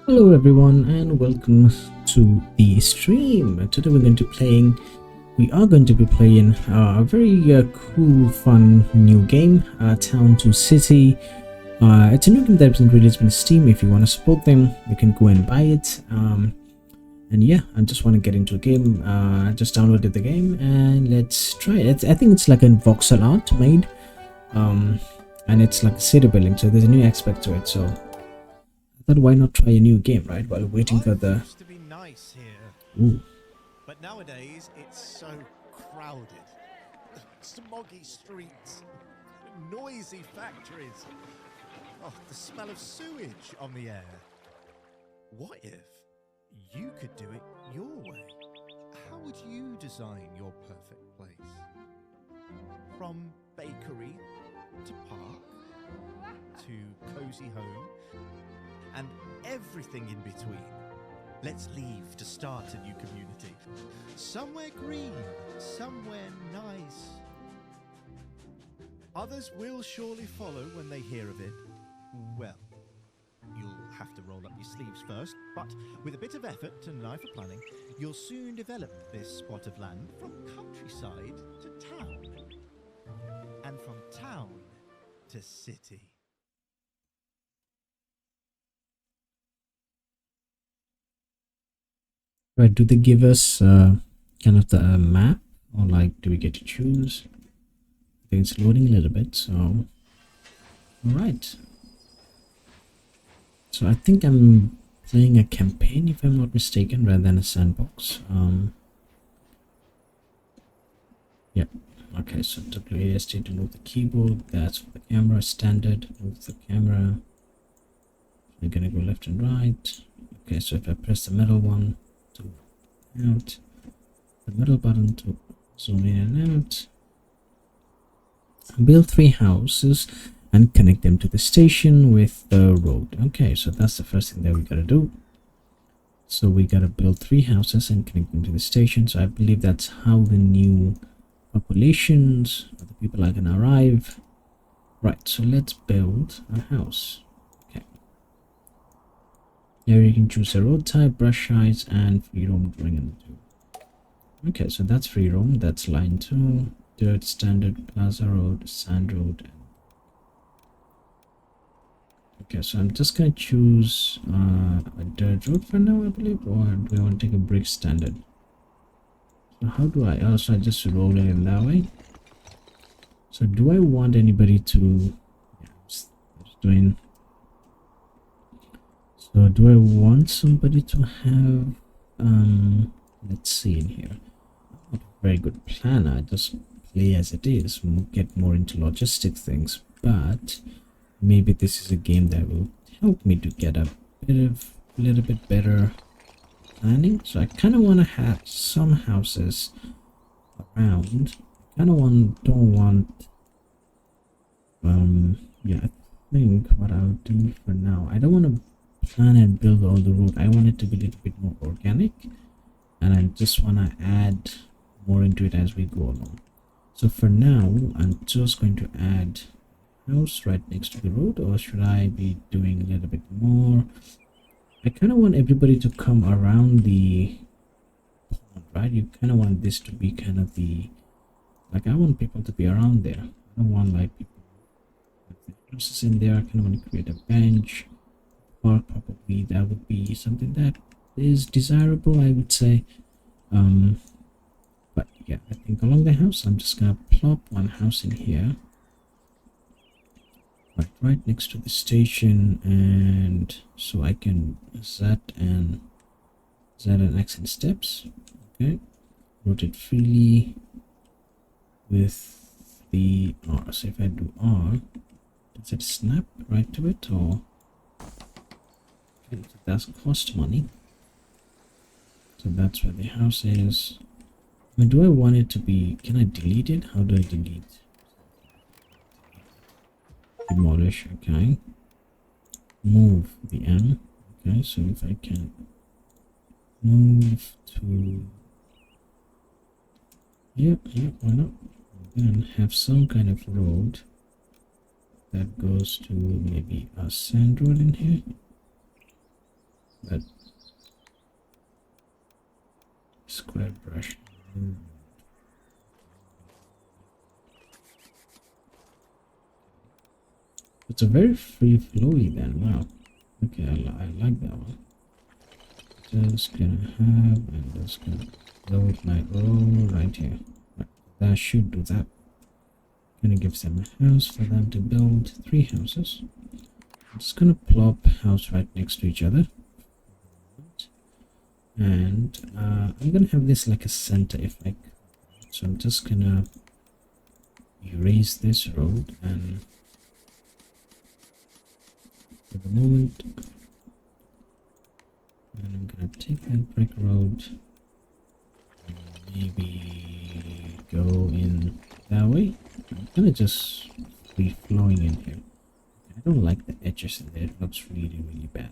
Hello everyone and welcome to the stream. Today we are going to be playing a very cool, fun new game, Town to City. It's a new game that's been released on Steam. If you want to support them, you can go and buy it. And yeah, I just want to get into a game. I just downloaded the game and let's try it. I think it's like a voxel art made, and it's like a city building, so there's a new aspect to it. So I thought, why not try a new game, right? While waiting for the. Used to be nice here. Ooh. But nowadays it's so crowded. Smoggy streets, noisy factories. Oh, the smell of sewage on the air. What if you could do it your way? How would you design your perfect place? From bakery to park to cozy home and everything in between. Let's leave to start a new community. Somewhere green, somewhere nice. Others will surely follow when they hear of it. Well, you'll have to roll up your sleeves first, but with a bit of effort and an eye for planning, you'll soon develop this spot of land from countryside to town. And from town to city. Right, do they give us kind of the map, or like do we get to choose? I think it's loading a little bit, so alright. So I think I'm playing a campaign, if I'm not mistaken, rather than a sandbox. Yeah, okay, so WASD to move the keyboard, that's for the camera, standard, move the camera. We're gonna go left and right. Okay, so if I press the middle one to out, the middle button to zoom in and out, build 3 houses and connect them to the station with the road. Okay, so that's the first thing that we gotta do. So we gotta build 3 houses and connect them to the station. So I believe that's how the new populations, the people are gonna arrive. Right, so let's build a house. Here you can choose a road type, brush size, and free roam drawing in the 2. Okay, so that's free roam, that's line 2, dirt, standard, plaza road, sand road. Okay, so I'm just gonna choose a dirt road for now, I believe, or do I want to take a brick standard? So how do I also just roll it in that way? So do I want anybody to, yeah, just doing. So do I want somebody to have, let's see in here, not a very good planner, I just play as it is, get more into logistic things, but maybe this is a game that will help me to get a little bit better planning. So I kind of want to have some houses around, don't want, yeah, I think what I'll do for now, I don't want to plan and build all the road. I want it to be a little bit more organic, and I just want to add more into it as we go along. So for now, I'm just going to add a house right next to the road, or should I be doing a little bit more? I kind of want everybody to come around the pond, right? You kind of want this to be kind of the, like, I want people to be around there. I don't want like people with the houses in there. I kind of want to create a bench. Or probably that would be something that is desirable, I would say. But yeah, I think along the house, I'm just gonna plop one house in here, right next to the station, and so I can Z and X in steps. Okay, rotate freely with the R. So if I do R, does it snap right to it, or? Okay, so that's cost money. So that's where the house is. I mean, do I want it to be, can I delete it? How do I delete? Demolish, okay. Move the M. Okay, so if I can move to, yeah, why not? And then have some kind of road that goes to maybe a sand road in here. But square brush. It's a very free flowy then. Wow. Okay, I like that one. Just gonna have and just gonna load my row right here. Right, that should do that. Gonna give them a house for them to build 3 houses. I'm just gonna plop house right next to each other. And I'm gonna have this like a center effect. So I'm just gonna erase this road, and for the moment, and I'm gonna take that brick road and maybe go in that way. I'm gonna just be flowing in here. I don't like the edges in there, it looks really bad.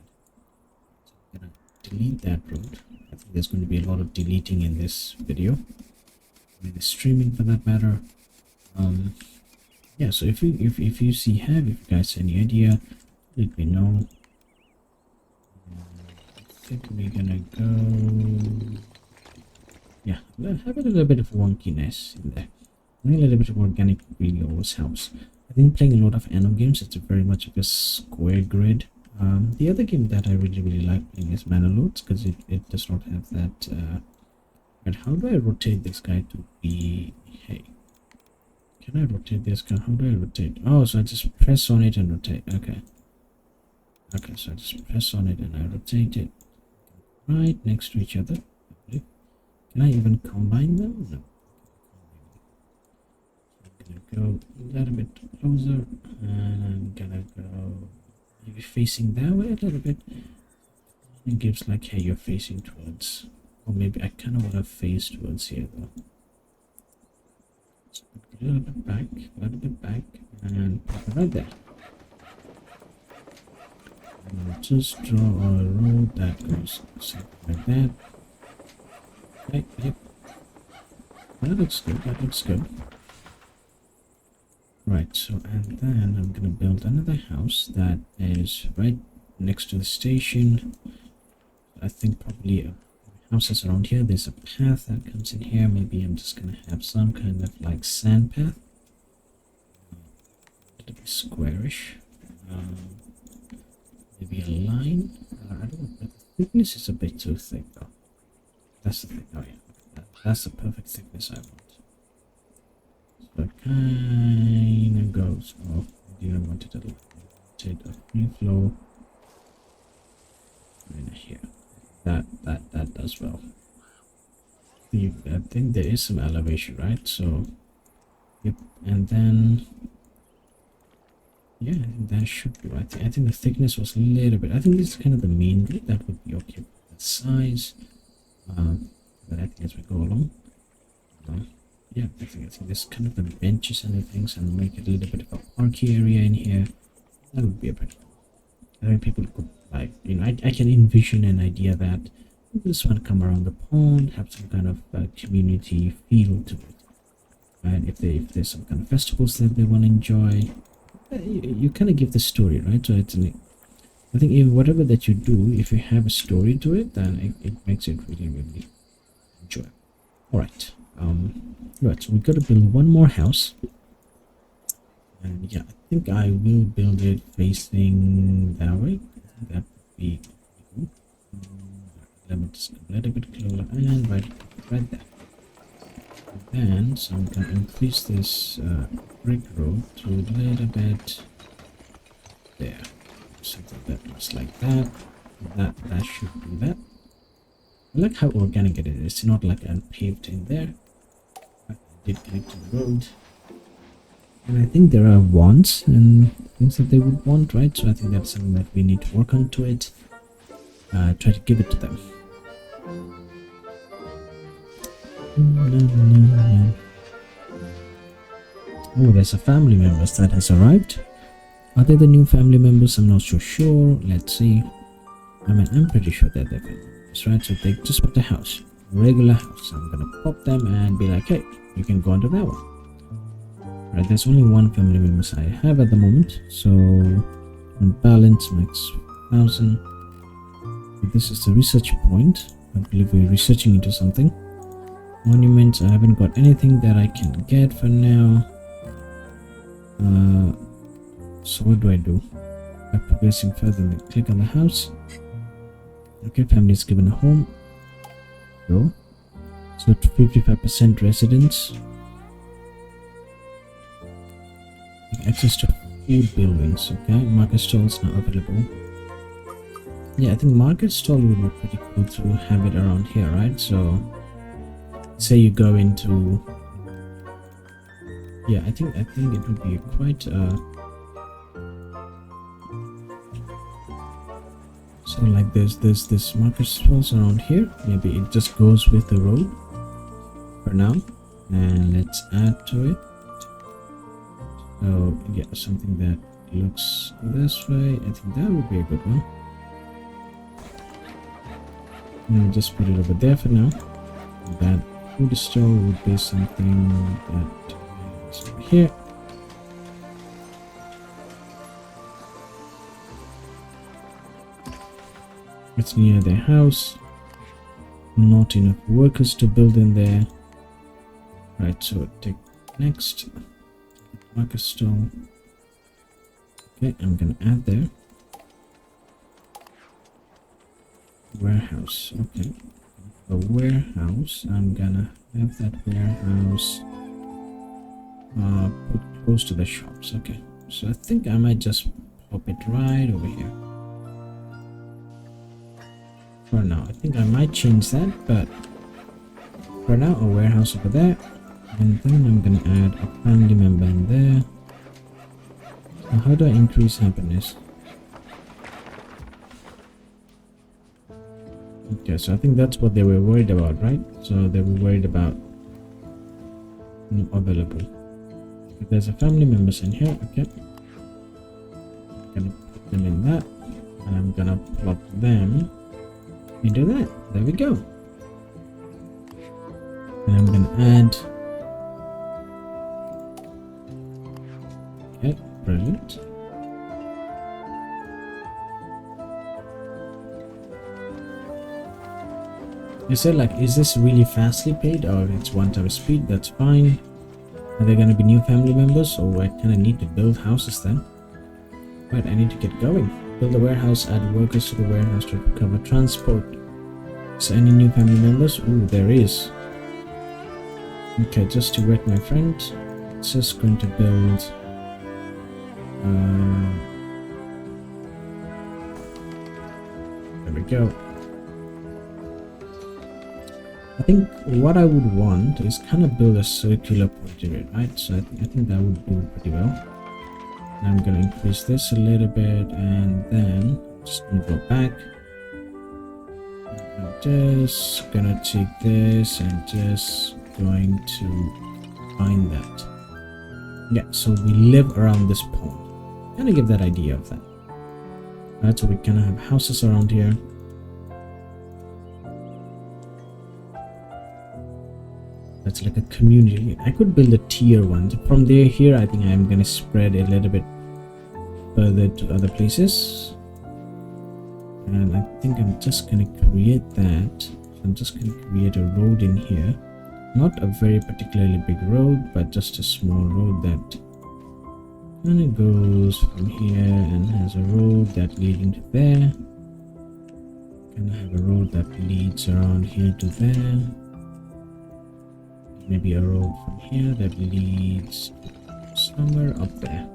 So I'm gonna delete that road. I think there's going to be a lot of deleting in this video, in the streaming for that matter. Yeah, so if you see have, if you guys any idea, let me know. I think we're gonna go, yeah, have a little bit of wonkiness in there. I think a little bit of organic really always helps. I think playing a lot of Anno games, it's very much of a square grid. The other game that I really like playing is Manaloads, because it does not have that. But how do I rotate this guy to be? Hey, can I rotate this guy? How do I rotate? Oh, so I just press on it and rotate. Okay. Okay, so I just press on it and I rotate it right next to each other. Can I even combine them? No. I'm gonna go a little bit closer, and I'm gonna go maybe facing that way a little bit. It gives like, hey, you're facing towards, or maybe I kind of want to face towards here though. So a little bit back, and put it right there. And I'll just draw a road that goes something like that. Okay, yep. That looks good, that looks good. Right, so and then I'm gonna build another house that is right next to the station. I think probably houses around here. There's a path that comes in here. Maybe I'm just gonna have some kind of like sand path. A little bit squarish. Maybe a line. I don't know, but the thickness is a bit too thick though. That's the thing. Oh yeah, that's the perfect thickness I want. So it kind of goes. Oh, I didn't want it to rotate a free flow in here. That does well. I think there is some elevation, right? So, yep. And then, yeah, that should be right. I think the thickness was a little bit. I think this is kind of the main grid. That would be okay with the size. But I think as we go along, yeah, I think this kind of the benches and things, and make it a little bit of a parky area in here. That would be a pretty cool. I think people could like, you know, I can envision an idea that this one come around the pond, have some kind of community feel to it. And if there's some kind of festivals that they want to enjoy, you kind of give the story, right? So it's I think whatever that you do, if you have a story to it, then it makes it really enjoyable. All right. Right, so we got to build one more house, and yeah, I think I will build it facing that way. That would be cool. Let me just a little bit closer, and right there. And then, so I'm gonna increase this brick road to a little bit there, something that looks like that. That should do that. I like how organic it is. It's not like unpaved in there. I did connect to the road. And I think there are wants and things that they would want, right? So I think that's something that we need to work on to it. Try to give it to them. Oh, there's a family member that has arrived. Are they the new family members? I'm not so sure. Let's see. I mean, I'm pretty sure they're the family members, right? So they just bought a house, a regular house. I'm gonna pop them and be like, hey, you can go into that one. Right, there's only one family member I have at the moment, so on balance max 1000. This is the research point. I believe we're researching into something. Monuments, I haven't got anything that I can get for now. So what do I do? By progressing further, then click on the house. Okay, family is given a home. Go. So 55% residents. Access to food buildings. Okay, market stalls now available. Yeah, I think market stall would be pretty cool to have it around here, right? So say you go into, yeah, I think it would be quite so like there's this market stalls around here. Maybe it just goes with the road for now, and let's add to it. So yeah, something that looks this way. I think that would be a good one. And just put it over there for now. That food store would be something that is over here. It's near their house. Not enough workers to build in there. Right, so take next. Market store. Okay, I'm gonna add there. Warehouse. Okay. A warehouse. I'm gonna have that warehouse put close to the shops. Okay. So I think I might just pop it right over here. For now, I think I might change that, but for now, a warehouse over there, and then I'm gonna add a family member in there. So how do I increase happiness? Okay, so I think that's what they were worried about, right? So they were worried about no available. If there's a family members in here, okay. I'm gonna put them in that, and I'm gonna plot them into that. There we go. And I'm gonna add. Okay, brilliant. You said like, is this really fastly paid or it's 1 time speed? That's fine. Are there gonna be new family members, or I kinda need to build houses then? Right, I need to get going. Build a warehouse, add workers to the warehouse to cover transport. Is there any new family members? Ooh, there is. Okay, just to wait my friend. It's just going to build there we go. I think what I would want is kind of build a circular point in it, right? So I think that would do pretty well. And I'm gonna increase this a little bit, and then just gonna go back. I'm just gonna take this and just going to find that. Yeah, so we live around this pond. Kind of give that idea of that. Right, so we kind of have houses around here. That's like a community. I could build a tier one. From there here, I think I'm gonna spread a little bit further to other places. And I think I'm just gonna create that. So I'm just gonna create a road in here. Not a very particularly big road, but just a small road that kind of goes from here and has a road that leading to there. Gonna have a road that leads around here to there. Maybe a road from here that leads somewhere up there.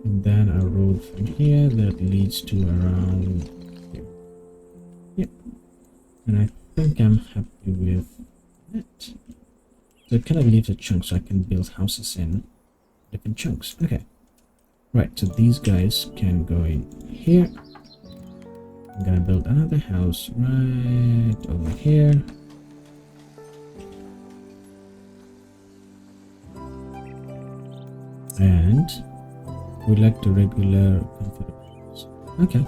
And then a road from here that leads to around here. Yep. And I think I'm happy with that. So it kind of leaves a chunk so I can build houses in different chunks. Okay. Right, so these guys can go in here. I'm gonna build another house right over here. And we like the regular comfortable house. Okay.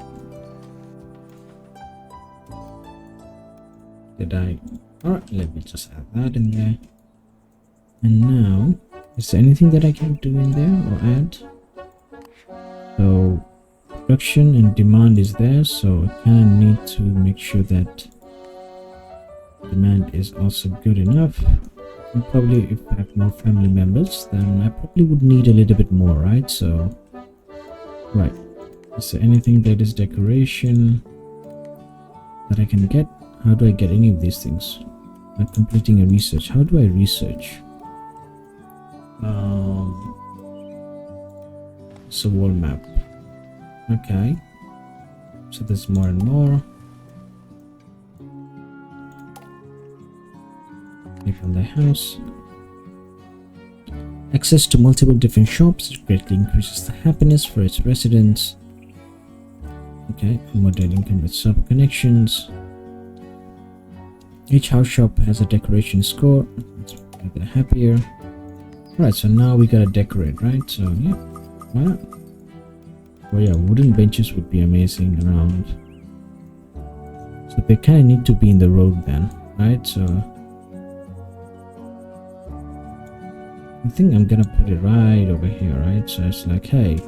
Did I? Alright, let me just add that in there. And now, is there anything that I can do in there or add? So production and demand is there, so I kind of need to make sure that demand is also good enough. And probably if I have more family members, then I probably would need a little bit more, right? So right, is there anything that is decoration that I can get? How do I get any of these things? I'm completing a research. How do I research? It's a wall map. Okay, so there's more and more. Click on the house. Access to multiple different shops greatly increases the happiness for its residents. Okay, model income with sub connections. Each house shop has a decoration score. Let's make it happier. Right, so now we gotta decorate, right? So yeah, why not? Oh yeah, wooden benches would be amazing around. So they kind of need to be in the road then, right? So I think I'm gonna put it right over here, right? So it's like, hey,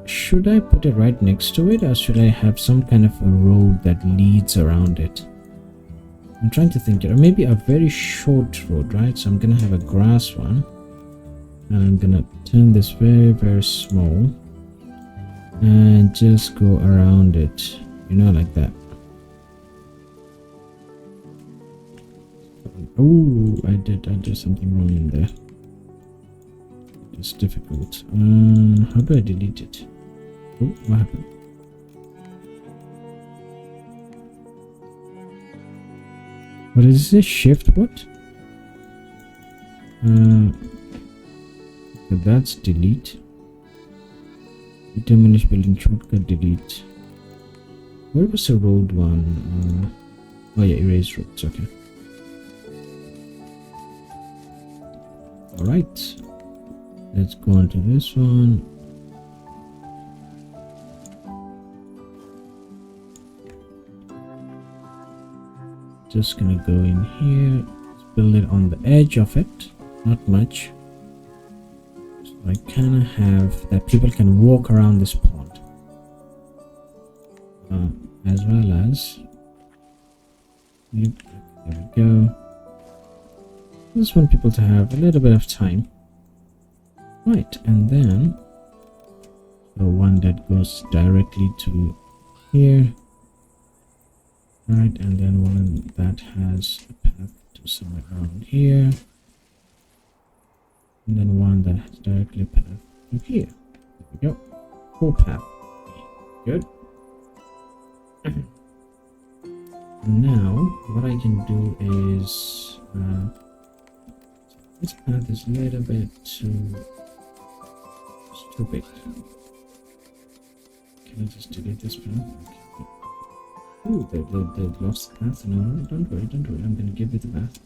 should I put it right next to it, or should I have some kind of a road that leads around it? I'm trying to think, or maybe a very short road, right? So I'm gonna have a grass one, and I'm gonna turn this very small and just go around it, you know, like that. Oh, I did something wrong in there. It's difficult. How do I delete it? Oh, what happened? What is this? Shift what? Okay, that's delete. Demolish building shortcut, delete. Where was the road one? Oh yeah, erase roads, okay. Alright. Let's go on to this one. Just gonna go in here. Let's build it on the edge of it. Not much. So I kinda have that people can walk around this pond. As well as... Yep, there we go. Just want people to have a little bit of time. Right, and then the one that goes directly to here. Right, and then one that has a path to somewhere around here. And then one that has directly a path to here. There we go. Full path. Good. Now, what I can do is... this path is a little bit too stupid. Can I just delete this path? Okay. Ooh, they lost the path. No, don't worry. I'm gonna give it the path.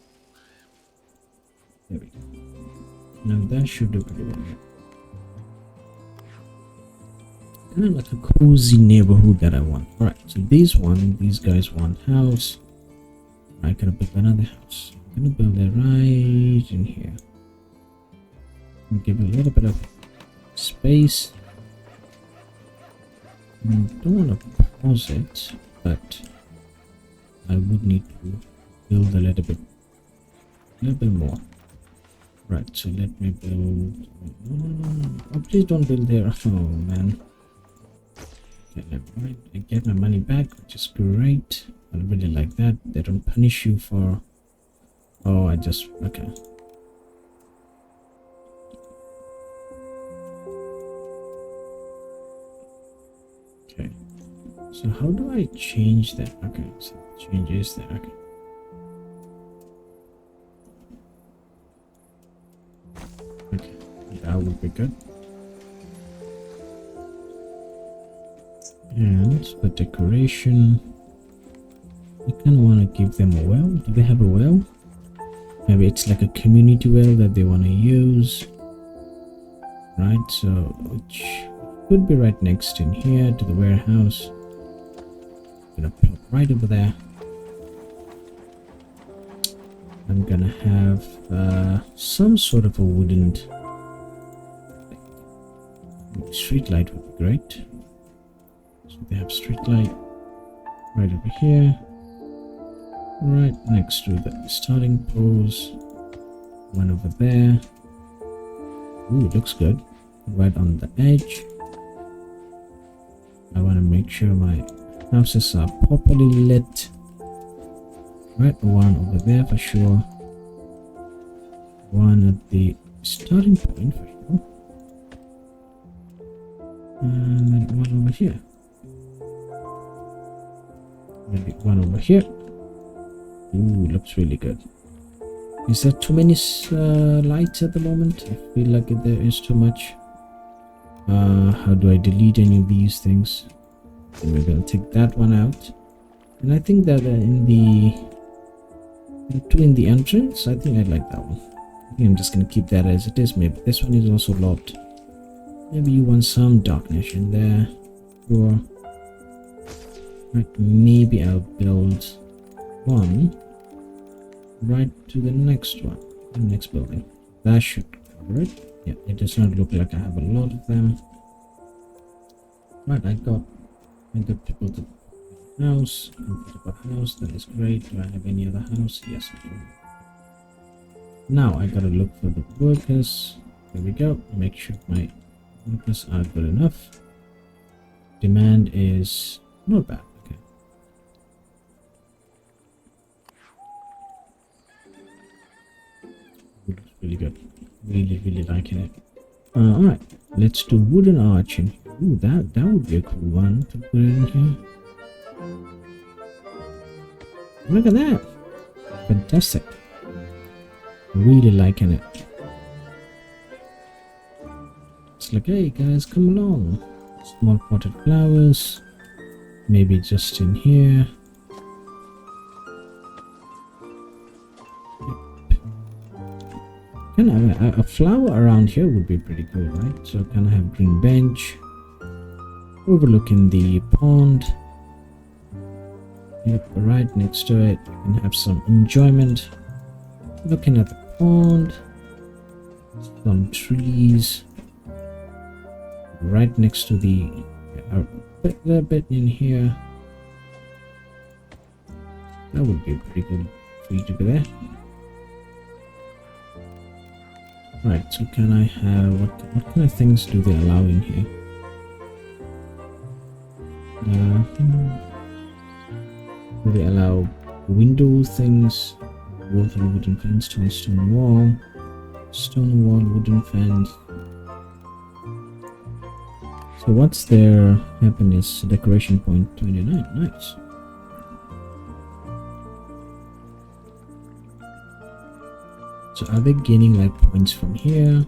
There we go. Now that should do pretty well. Kind of like a cozy neighborhood that I want. Alright, so these guys want house. I gotta build another house. I'm gonna build it right in here. And give it a little bit of space. I don't want to pause it, but I would need to build a little bit more. Right, so let me build. No. Oh, please don't build there. Oh man. Okay, never mind. I get my money back, which is great. I really like that. They don't punish you for. Oh, I just okay. Okay. So how do I change that? Okay, so changes that. Okay. Okay, that would be good. And for decoration, I kind of want to give them a well. Do they have a well? Maybe it's like a community well that they want to use. Right, so which could be right next in here to the warehouse. Gonna plop right over there. I'm gonna have some sort of a wooden Street light would be great. So they have street light right over here, right next to the starting pose. One over there. Ooh, looks good. Right on the edge. I want to make sure my houses are properly lit. Right, one over there for sure. One at the starting point for sure. And then one over here. Maybe one over here. Ooh, looks really good. Is there too many lights at the moment? I feel like there is too much. How do I delete any of these things? Maybe I'll take that one out. And I think that in the two in the entrance, I think I like that one. I think I'm just gonna keep that as it is. Maybe this one is also locked. Maybe you want some darkness in there. Or right, maybe I'll build one right to the next one, the next building. That should cover it. Yeah, it does not look like I have a lot of them. Right, I got people to house, comfortable house, that is great. Do I have any other house? Yes, I do. Now I gotta look for the workers. There we go. Make sure my workers are good enough. Demand is not bad. Okay. Looks really good. Really liking it. Alright, let's do wooden arch in here. Ooh, that would be a cool one to put in here. Look at that. Fantastic. Really liking it. It's like, hey guys, come along. Small potted flowers. Maybe just in here. Can I have a flower around here would be pretty cool, right? So can I have green bench overlooking the pond? Yep, right next to it. You can have some enjoyment looking at the pond. Some trees right next to the a bit in here. That would be pretty good for you to be there. Right, so can I have what kind of things do they allow in here? Do they allow window things? Both on wooden fence, stone wall, wooden fence. So what's their happiness decoration point? 29. Nice. So are they gaining like points from here?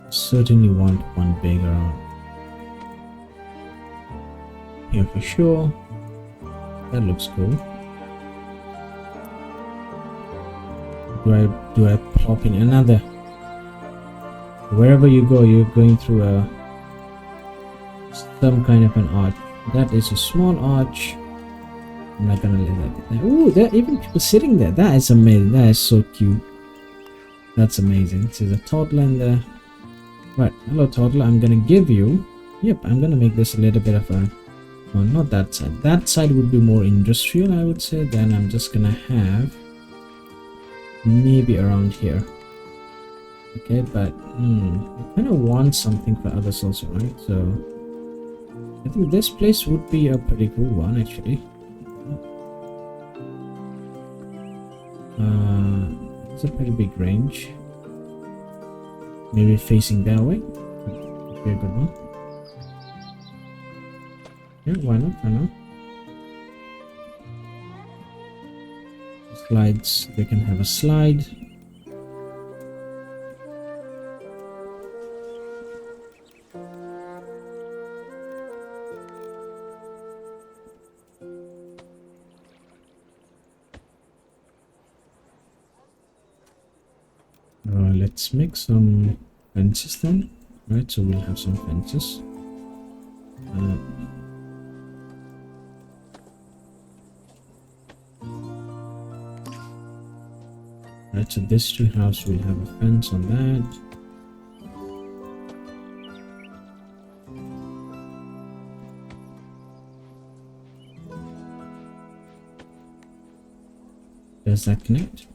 Certainly want one big around here for sure. That looks cool. Do I plop in another? Wherever you go, you're going through some kind of an arch. That is a small arch. I'm not gonna let that get there. Ooh, there are even people sitting there. That is amazing. That is so cute. That's amazing. There's a toddler in there. Right, hello toddler. I'm gonna give you. Yep, I'm gonna make this a little bit of a. Oh, not that side. That side would be more industrial, I would say. Then I'm just gonna have maybe around here. Okay, but I kind of want something for others also, right? So I think this place would be a pretty cool one, actually. It's a pretty big range. Maybe facing that way. Could be a good one. Yeah, why not? Why not? Slides. They can have a slide. Let's make some fences then, right? So we'll have some fences. Right, so this tree house will have a fence on that. Does that connect?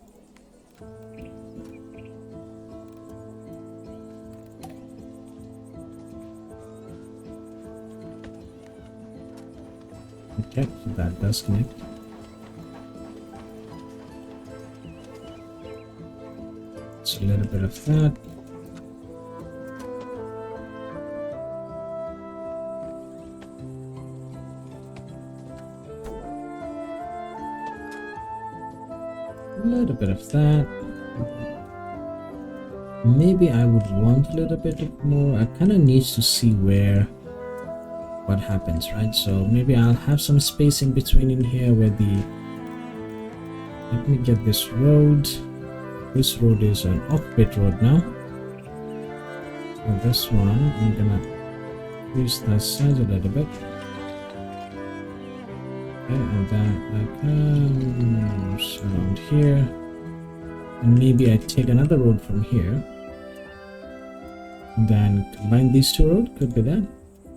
Okay, so that does connect. It's a little bit of that. A little bit of that. Maybe I would want a little bit more. I kind of need to see what happens, right? So maybe I'll have some space in between in here where let me get this road. This road is an off-pit road now. So this one, I'm gonna increase the size a little bit. Okay, and that comes around here. And maybe I take another road from here. And then combine these two roads. Could be that.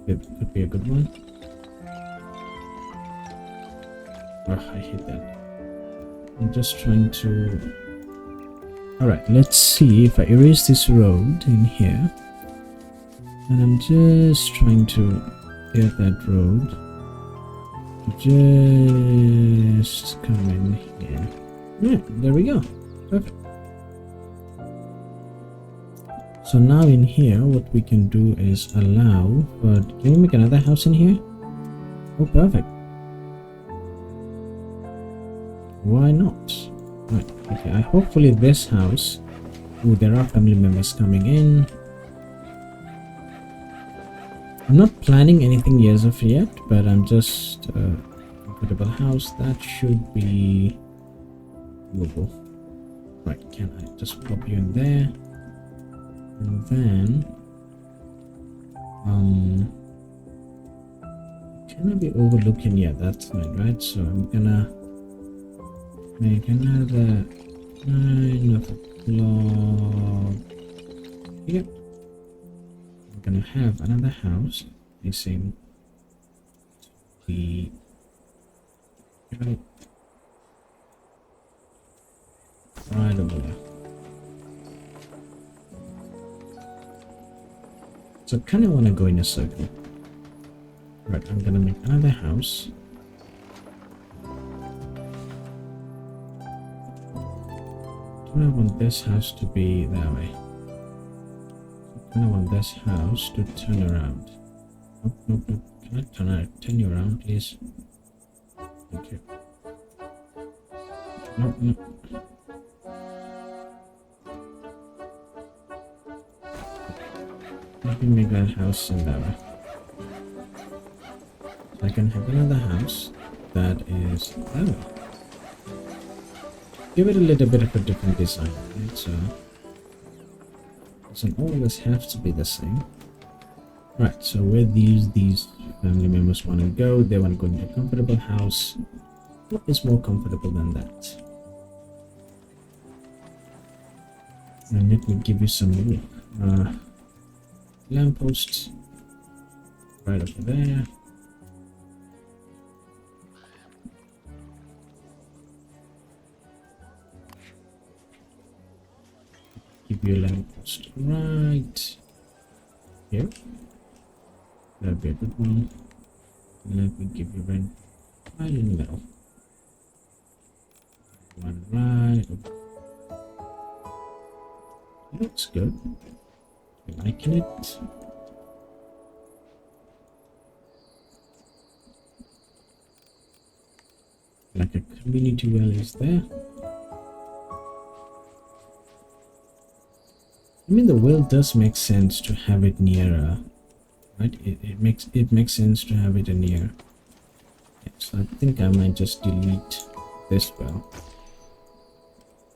It could be a good one. Oh, I hate that. I'm just trying to... Alright, let's see if I erase this road in here. And I'm just trying to get that road to just come in here. Yeah, there we go. Perfect. So now in here, what we can do is allow, but can we make another house in here? Oh, perfect. Why not? Right, okay, hopefully this house... Oh, there are family members coming in. I'm not planning anything as of yet, but I'm just... comfortable house, that should be... doable. Right, can I just pop you in there? And then... can I be overlooking? Yeah, that's fine, right? So I'm gonna... make another 9 o'clock here. I'm gonna have another house facing the right over there. So I kind of want to go in a circle. Right, I'm gonna make another house. I want this house to be that way. I want this house to turn around. Nope, nope, nope. Can I turn you around, please? Thank you. Nope, nope. Let me make that house in that way. So I can have another house that is that way. Give it a little bit of a different design, right? So it doesn't always have to be the same. Right, so where these family members want to go, they want to go into a comfortable house. What is more comfortable than that? And let me give you some lampposts right over there. Give you a lamppost right here. That'll be a good one. And let me give you one right in the middle. One right over. Looks good. Liking it. Like a community well is there. I mean, the well does make sense to have it near, right? It makes sense to have it near. Yeah, so I think I might just delete this well.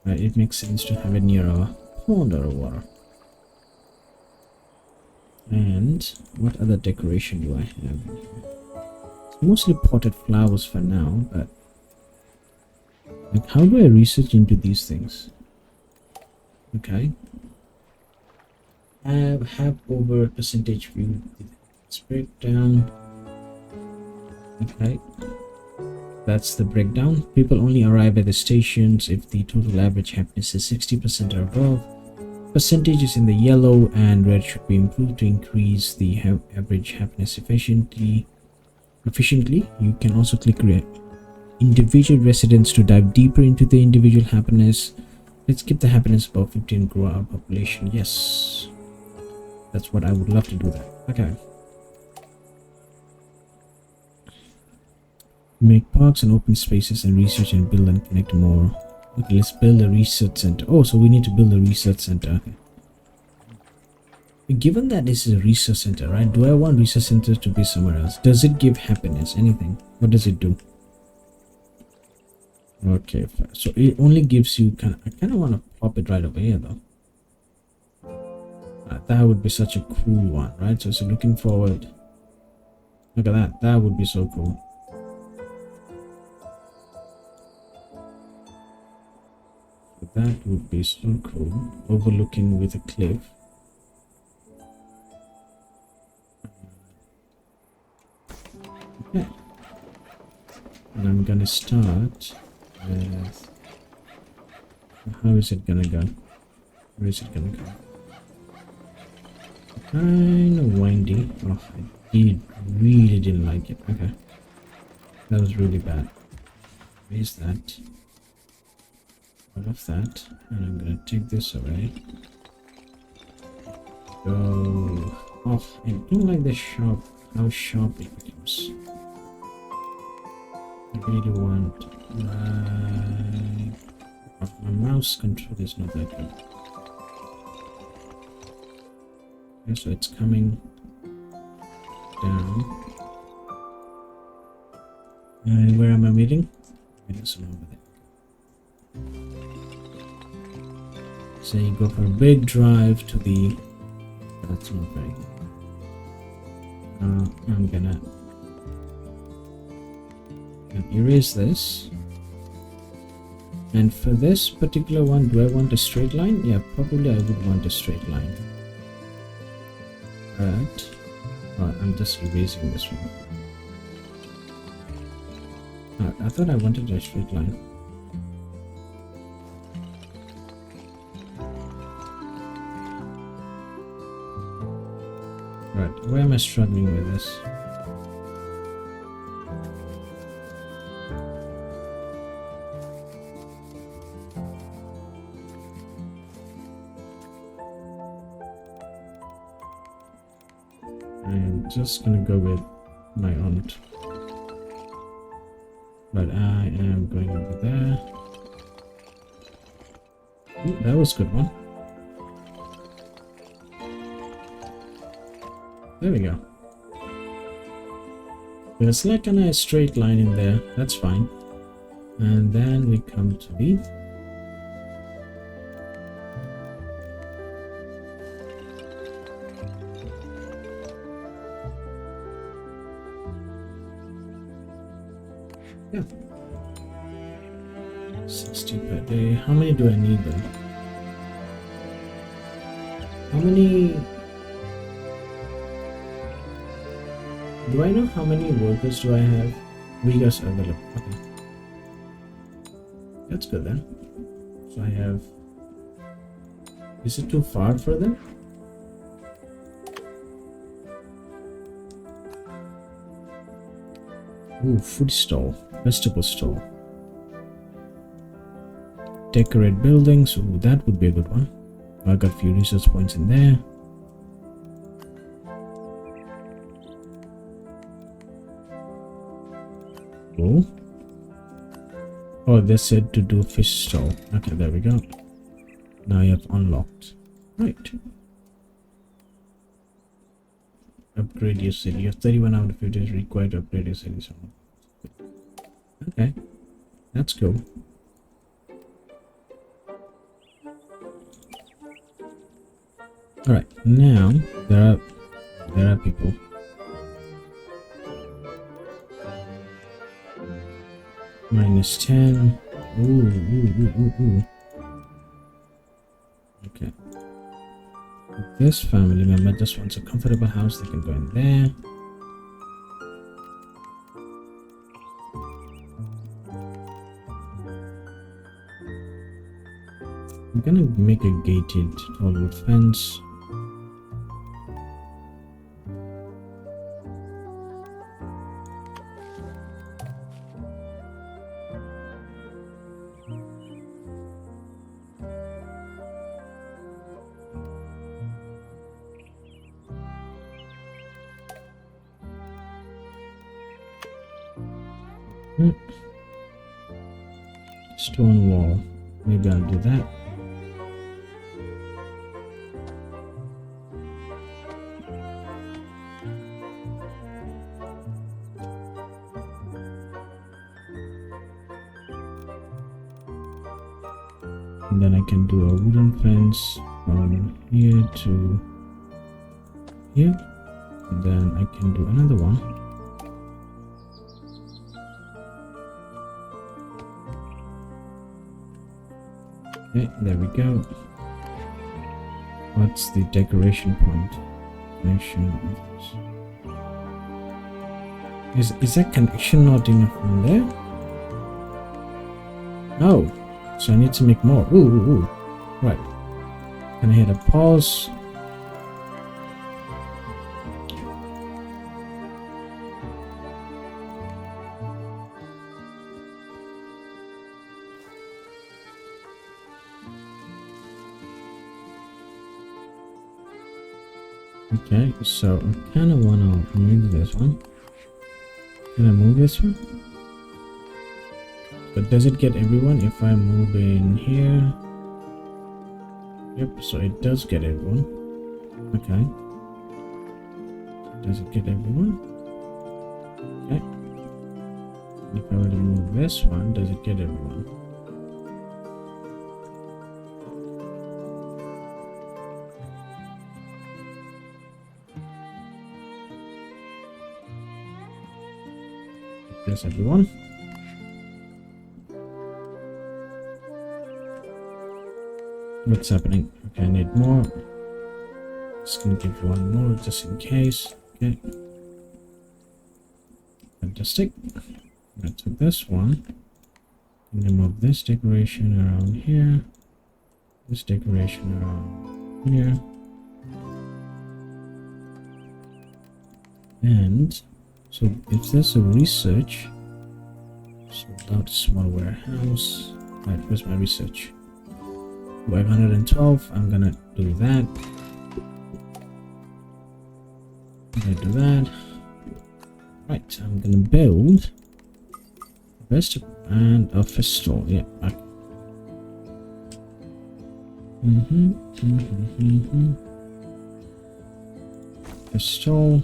Right, it makes sense to have it near a pond or a water. And what other decoration do I have? It's mostly potted flowers for now, but like, how do I research into these things? Okay. Have over percentage view. Let's break down. Okay. that's the breakdown. People only arrive at the stations if the total average happiness is 60% or above. Percentages in the yellow and red should be improved to increase the average happiness efficiently. You can also click individual residents to dive deeper into the individual happiness. Let's keep the happiness above 15, grow our population. Yes, that's what I would love to do that. Okay. Make parks and open spaces and research and build and connect more. Okay, let's build a research center. Oh, so we need to build a research center. Okay. Given that this is a research center, right? Do I want research centers to be somewhere else? Does it give happiness? Anything? What does it do? Okay, so it only gives you I kind of want to pop it right over here though. That would be such a cool one, right? So looking forward. Look at that. That would be so cool. That would be so cool. Overlooking with a cliff. Okay. And I'm gonna start with... How is it gonna go? Where is it gonna go? Kind of windy. Oh, I really didn't like it. Okay. That was really bad. Raise that. All of that. And I'm gonna take this away. Go. Oh, I don't like the sharp, how sharp it becomes. I really want my mouse control is not that good. Okay, so it's coming down. And where am I meeting? It's over there. So you go for a big drive to the... That's not very good. I'm gonna erase this. And for this particular one, do I want a straight line? Yeah, probably I would want a straight line. But I'm just erasing this one. I thought I wanted a straight line. Right, why am I struggling with this? I'm just gonna go with my aunt. But I am going over there. Ooh, that was a good one. There we go. There's like a nice straight line in there. That's fine. And then we come to the... Yeah. 60 per day. How many do I need though? How many... Do I know how many workers do I have? Workers available. Okay. That's good then. So I have... Is it too far for them? Ooh, food stall. Vegetable stall. Decorate buildings. Ooh, that would be a good one. I got a few research points in there. Cool. Oh, they said to do fish stall. Okay, there we go. Now you have unlocked. Right. Upgrade your city. You have 31 out of 50 is required to upgrade your city. So. Okay. That's cool. Alright, now there are people. -10. Ooh. Okay. This family member just wants a comfortable house. They can go in there. I'm gonna make a gated tall wood fence. Stone wall. Maybe I'll do that. And then I can do a wooden fence from here to here. And then I can do another one. Okay, there we go. What's the decoration point? Connection. Is that connection not enough in there? No. So I need to make more. Ooh. Right. Can I hit a pause? Okay, so I kind of want to move this one. Can I move this one? But does it get everyone if I move in here? Yep, so it does get everyone. Okay. Does it get everyone? Okay. If I were to move this one, does it get everyone? Yes, everyone. What's happening? Okay, I need more. Just gonna give you one more just in case. Okay. Fantastic. I took this one. And then move this decoration around here. This decoration around here. And so if there's a research, so without a small warehouse. Right, where's my research? 512. I'm gonna do that. I'm gonna do that. Right, I'm gonna build a vegetable and a fish store. Yeah. Fish store.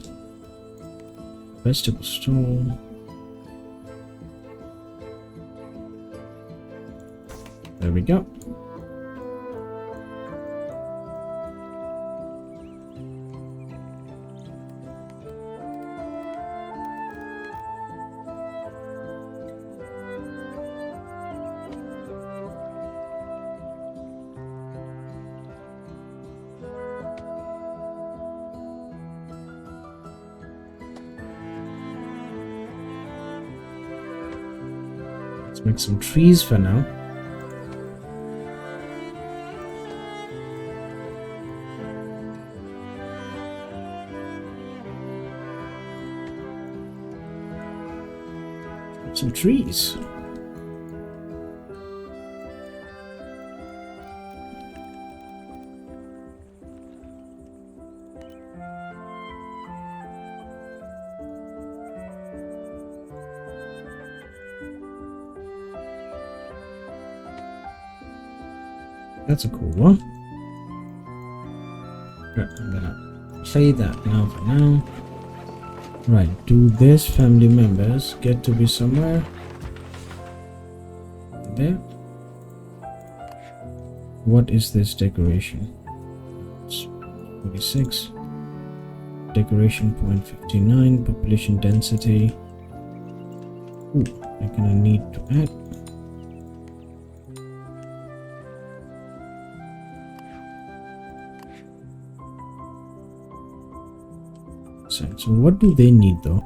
Vegetable store. There we go. Let's make some trees for now. Some trees. That's a cool one. Right, I'm gonna play that now for now. Right, do these family members get to be somewhere? There? What is this decoration? It's 46. Decoration point 59. Population density. Ooh, I'm gonna need to add. So what do they need though?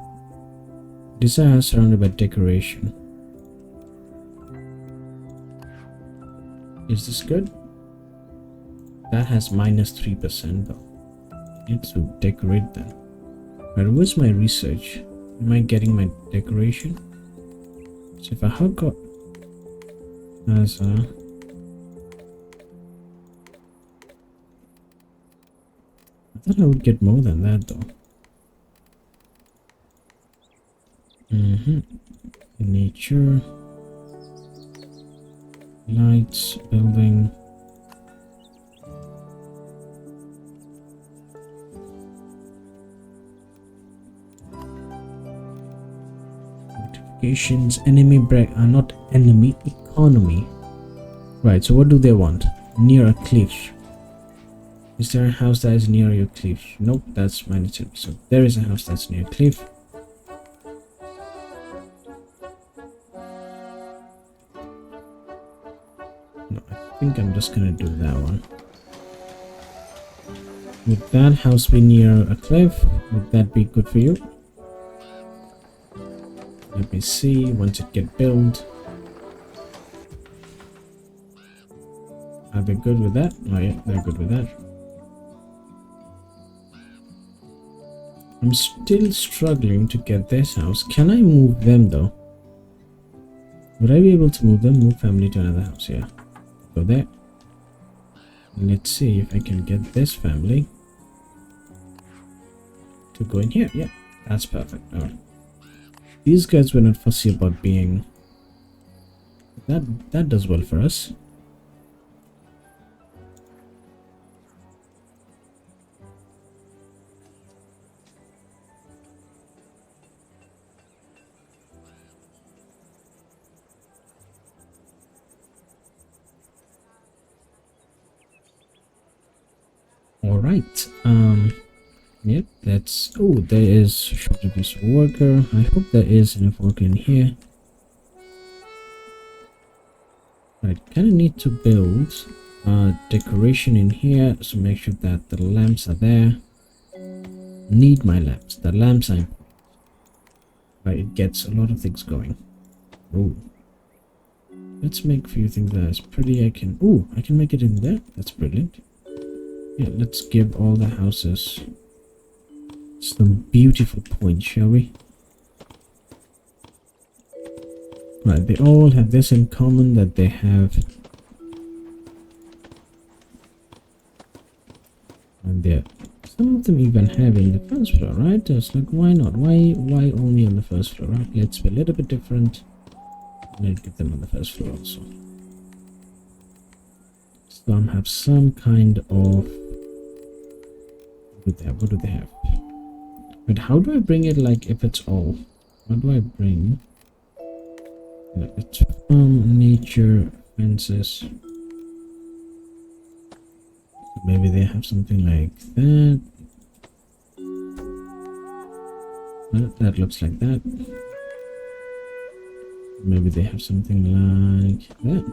Desire surrounded by decoration. Is this good? That has minus 3% though. Need to decorate that. Right, where's my research? Am I getting my decoration? So if I have got as a I thought I would get more than that though. Nature, lights, building. Notifications, enemy break are not enemy, economy. Right, so what do they want? Near a cliff. Is there a house that is near your cliff? Nope, that's minus 2. So there is a house that's near a cliff. No, I think I'm just gonna do that one. Would that house be near a cliff? Would that be good for you? Let me see once it get built. Are they good with that? Oh yeah, they're good with that. I'm still struggling to get this house. Can I move them though? Would I be able to move them? Move family to another house, yeah. Go there. Let's see if I can get this family to go in here. Yeah, that's perfect. Alright. These guys were not fussy about being... That does well for us. Alright, yep, that's... Oh, there is shortage of worker. I hope there is enough worker in here. Right, kind of need to build decoration in here, so make sure that the lamps are there. Need my lamps. The lamps are important. Right, it gets a lot of things going. Oh, let's make a few things that is pretty. I can make it in there. That's brilliant. Yeah, let's give all the houses some beautiful points, shall we? Right, they all have this in common, that they have... And they're... Some of them even have in the first floor, right? It's like, why not? Why only on the first floor? Right? Let's be a little bit different. Let's give them on the first floor also. Some have some kind of... What do they have? But how do I bring it, like, if it's all? What do I bring? It's from nature, fences. Maybe they have something like that. Well, that looks like that. Maybe they have something like that.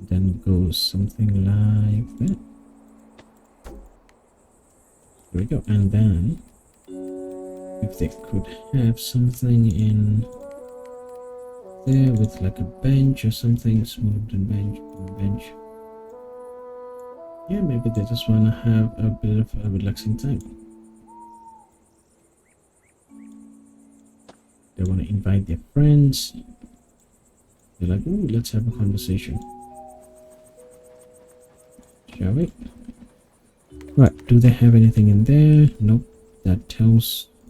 Then goes something like that. Here we go. And then if they could have something in there with like a bench or something, smooth and bench. Yeah, maybe they just want to have a bit of a relaxing time. They want to invite their friends. They're like, oh, let's have a conversation. Shall we? Right, do they have anything in there? Nope. That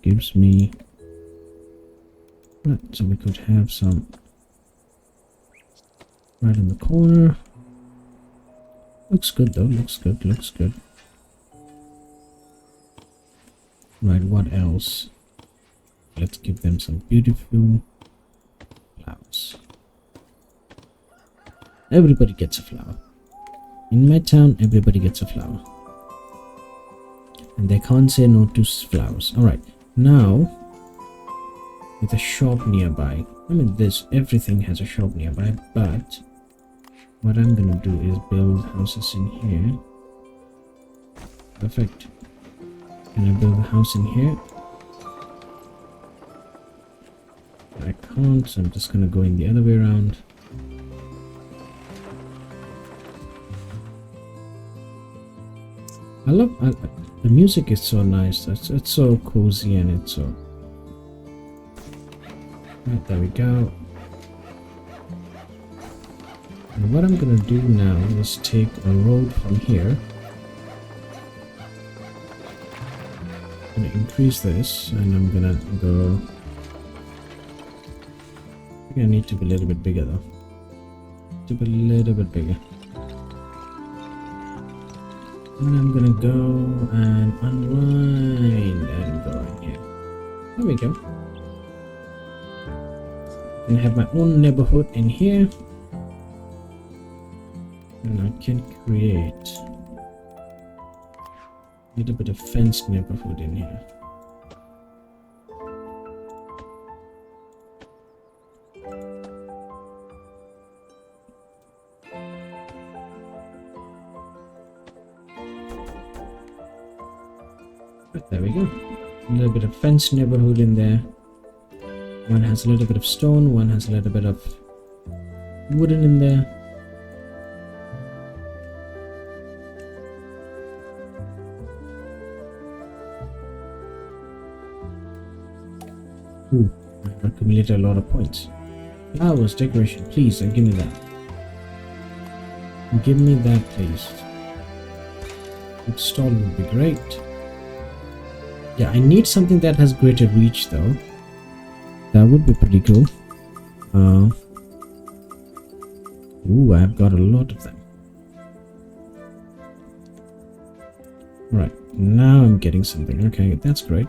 gives me... Right, so we could have some right in the corner. Looks good though, looks good. Right, what else? Let's give them some beautiful flowers. Everybody gets a flower. In my town, everybody gets a flower. And they can't say no to flowers. Alright, now with a shop nearby. I mean, everything has a shop nearby, but what I'm gonna do is build houses in here. Perfect. Can I build a house in here? I can't, so I'm just gonna go in the other way around. The music is so nice. It's so cozy and it's so. Right, there we go. And what I'm gonna do now is take a road from here. I'm gonna increase this and I'm gonna go. I think I need to be a little bit bigger though. To be a little bit bigger. And I'm gonna go and unwind and go in here. There we go. I'm gonna have my own neighborhood in here. And I can create a little bit of fenced neighborhood in here. But there we go. A little bit of fenced neighborhood in there. One has a little bit of stone, one has a little bit of wooden in there. Ooh, I've accumulated a lot of points. Flowers, decoration, please, and give me that. Give me that, please. Install would be great. Yeah, I need something that has greater reach though. That would be pretty cool. Ooh, I've got a lot of them. Right, now I'm getting something. Okay, that's great.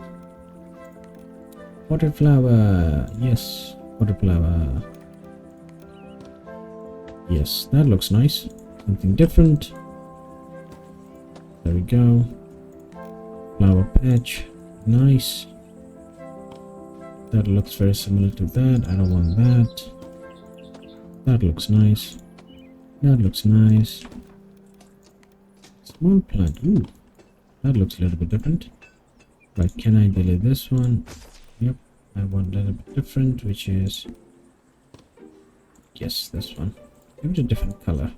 Potted flower. Yes, potted flower. Yes, that looks nice. Something different. There we go. Flower patch. Nice. That looks very similar to that. I don't want that. That looks nice. That looks nice. Small plant. Ooh, that looks a little bit different. Right, can I delete this one? Yep, I want a little bit different, which is... Yes, this one. Give it a different color.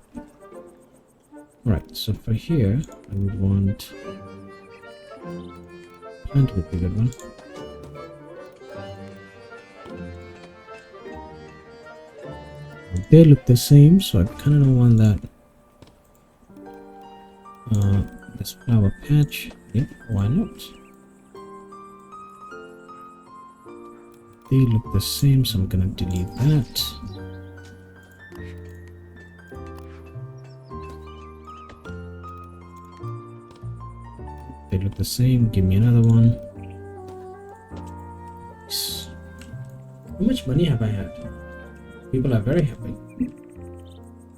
Right, so for here, I would want... Plant would be a good one. They look the same, so I kind of don't want that. This flower patch. Yep, why not? They look the same, so I'm gonna delete that. They look the same. Give me another one. How much money have I had? People are very happy.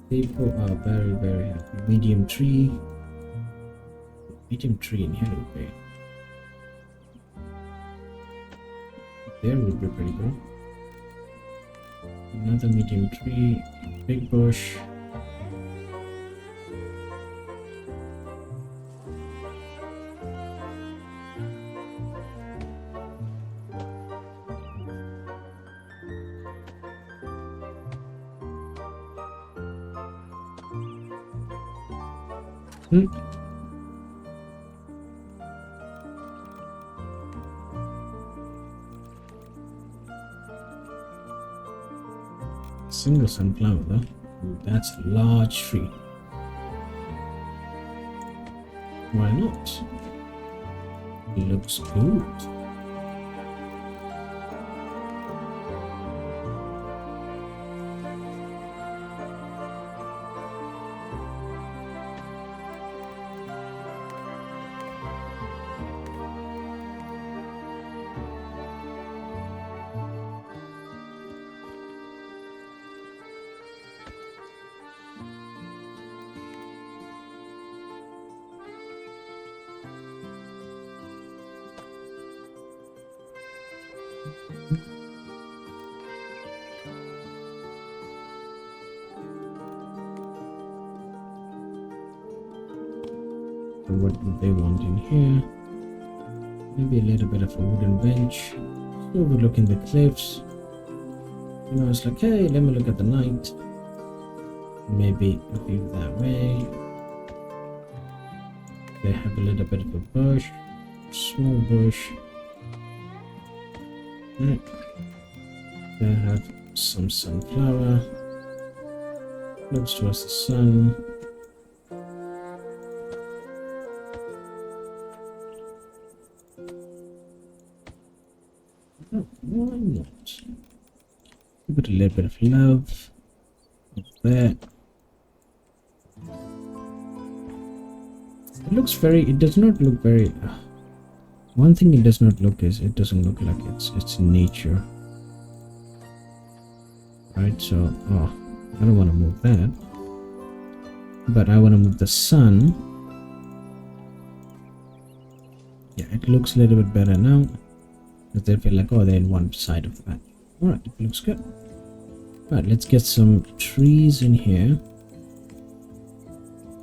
People are very, very happy. Medium tree. Medium tree in here would be. There would be pretty cool. Another medium tree. Big bush. Single sunflower though. Ooh, that's a large tree. Why not? It looks good. What would they want in here? Maybe a little bit of a wooden bench. Overlooking the cliffs. You know, it's like, hey, let me look at the night. Maybe a view that way. They have a little bit of a bush, small bush. Right. They have some sunflower. Looks towards the sun. Oh, why not? Put a little bit of love up there. It looks very. It does not look very. One thing it does not look is it doesn't look like it's nature. Right. So, I don't want to move that, but I want to move the sun. Yeah, it looks a little bit better now. Because they feel like, oh, they're in one side of the patch. Alright, it looks good. Right, let's get some trees in here.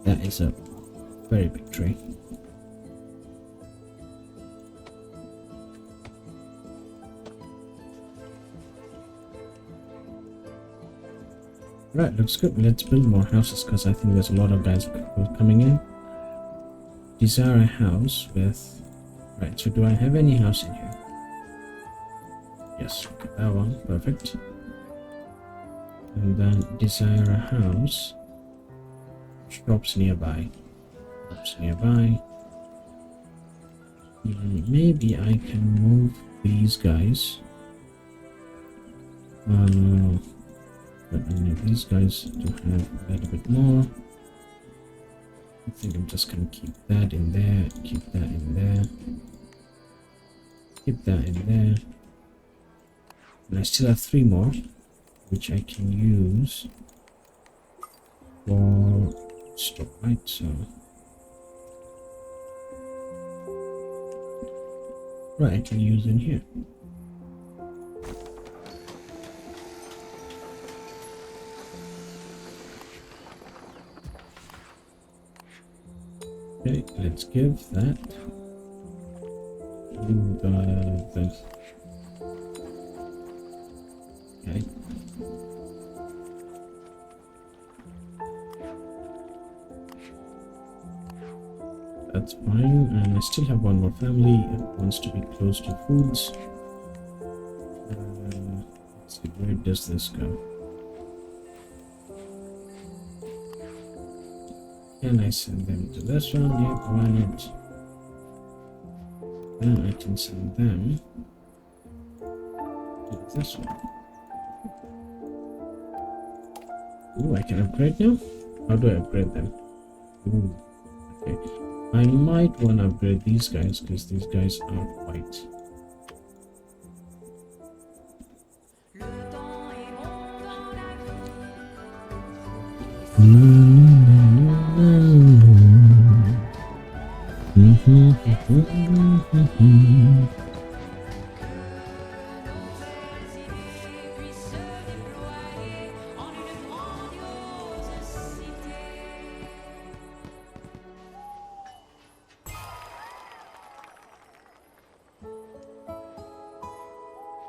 That is a very big tree. Right, looks good. Let's build more houses because I think there's a lot of guys coming in. Desire a house with... Right, so do I have any house in here? Yes, that one, perfect. And then desire a house. Shops nearby. Shops nearby. Maybe I can move these guys. But I need these guys to have a little bit more. I think I'm just gonna keep that in there, keep that in there, keep that in there. And I still have 3 more, which I can use for stock, right? So, right, I can use in here. Okay, let's give that to the okay. That's fine, and I still have one more family that wants to be close to foods. Let's see, where does this go? Can I send them to this one? Yeah, why not? Then I can send them to this one. Ooh, I can upgrade now? How do I upgrade them? Ooh, okay. I might want to upgrade these guys because these guys are white.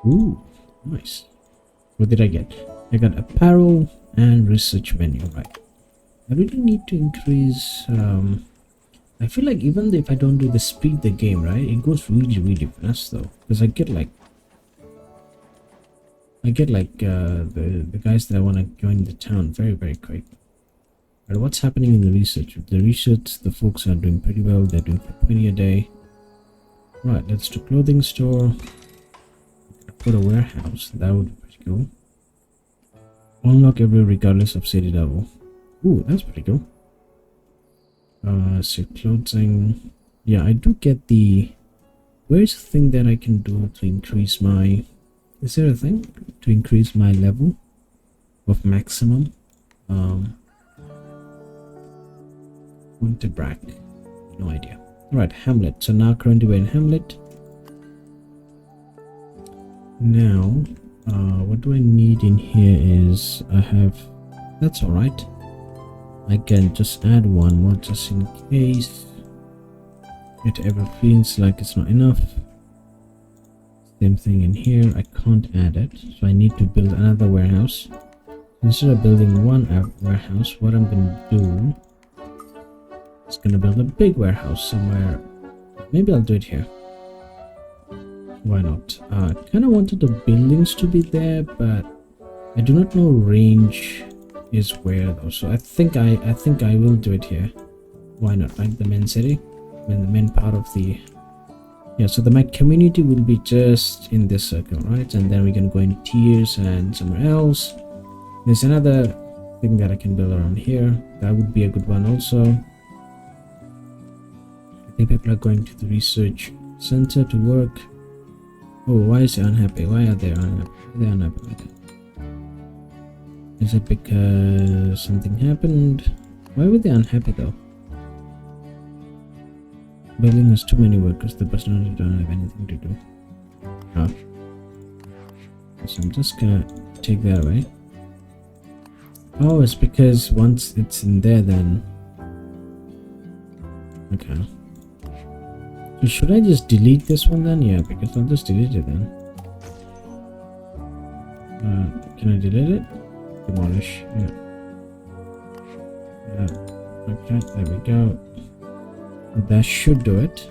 Ooh, nice. What did I get? I got apparel and research menu, right? I really need to increase I feel like even if I don't do the speed the game, right, it goes really fast though, because I get like the guys that I want to join the town very quick. But what's happening in the research? The research, the folks are doing pretty well. They're doing for 20 a day. Right, let's do clothing store. Put a warehouse. That would be pretty cool. Unlock every regardless of city level. Ooh, that's pretty cool. So clothing. Yeah, I do get the... Where's the thing that I can do to increase my... Is there a thing to increase my level of maximum? Winterbrack. No idea. Alright, Hamlet. So now currently we're in Hamlet. Now, what do I need in here is I have... That's alright. I can just add one more just in case it ever feels like it's not enough. Same thing in here. I can't add it, so I need to build another warehouse. Instead of building one warehouse, what I'm going to do Just gonna build a big warehouse somewhere. Maybe I'll do it here. Why not? Kind of wanted the buildings to be there, but I do not know range is where though. So I think I will do it here. Why not? Like the main city, the main part of the. Yeah, so my community will be just in this circle, right? And then we're gonna go in tiers and somewhere else. There's another thing that I can build around here. That would be a good one also. I think people are going to the research center to work. Oh, why is they unhappy? Why are they unhappy? They're unhappy like that. Is it because something happened? Why were they unhappy though? Building has too many workers. The person don't have anything to do. Oh. So I'm just gonna take that away. Oh, it's because once it's in there then. Okay. So should I just delete this one then? Yeah, because I'll just delete it then. Can I delete it? Demolish. Yeah. Okay, there we go. That should do it.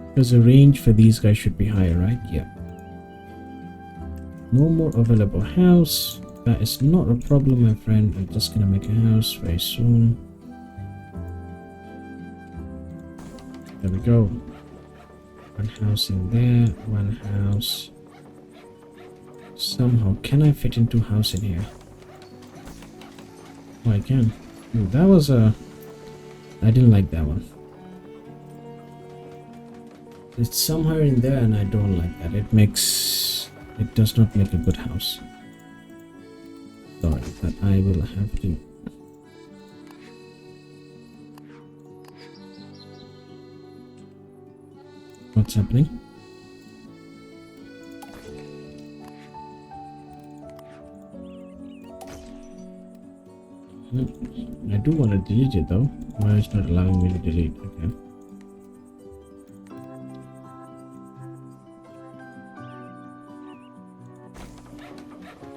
Because the range for these guys should be higher, right? Yeah. No more available house. That is not a problem, my friend. I'm just gonna make a house very soon. There we go. One house in there, one house. Somehow, can I fit into a house in here? Oh, I can. Ooh, that was a... I didn't like that one. It's somewhere in there and I don't like that. It does not make a good house. Sorry, but I will have to. What's happening? I do want to delete it though. Why is it not allowing me to delete? Okay.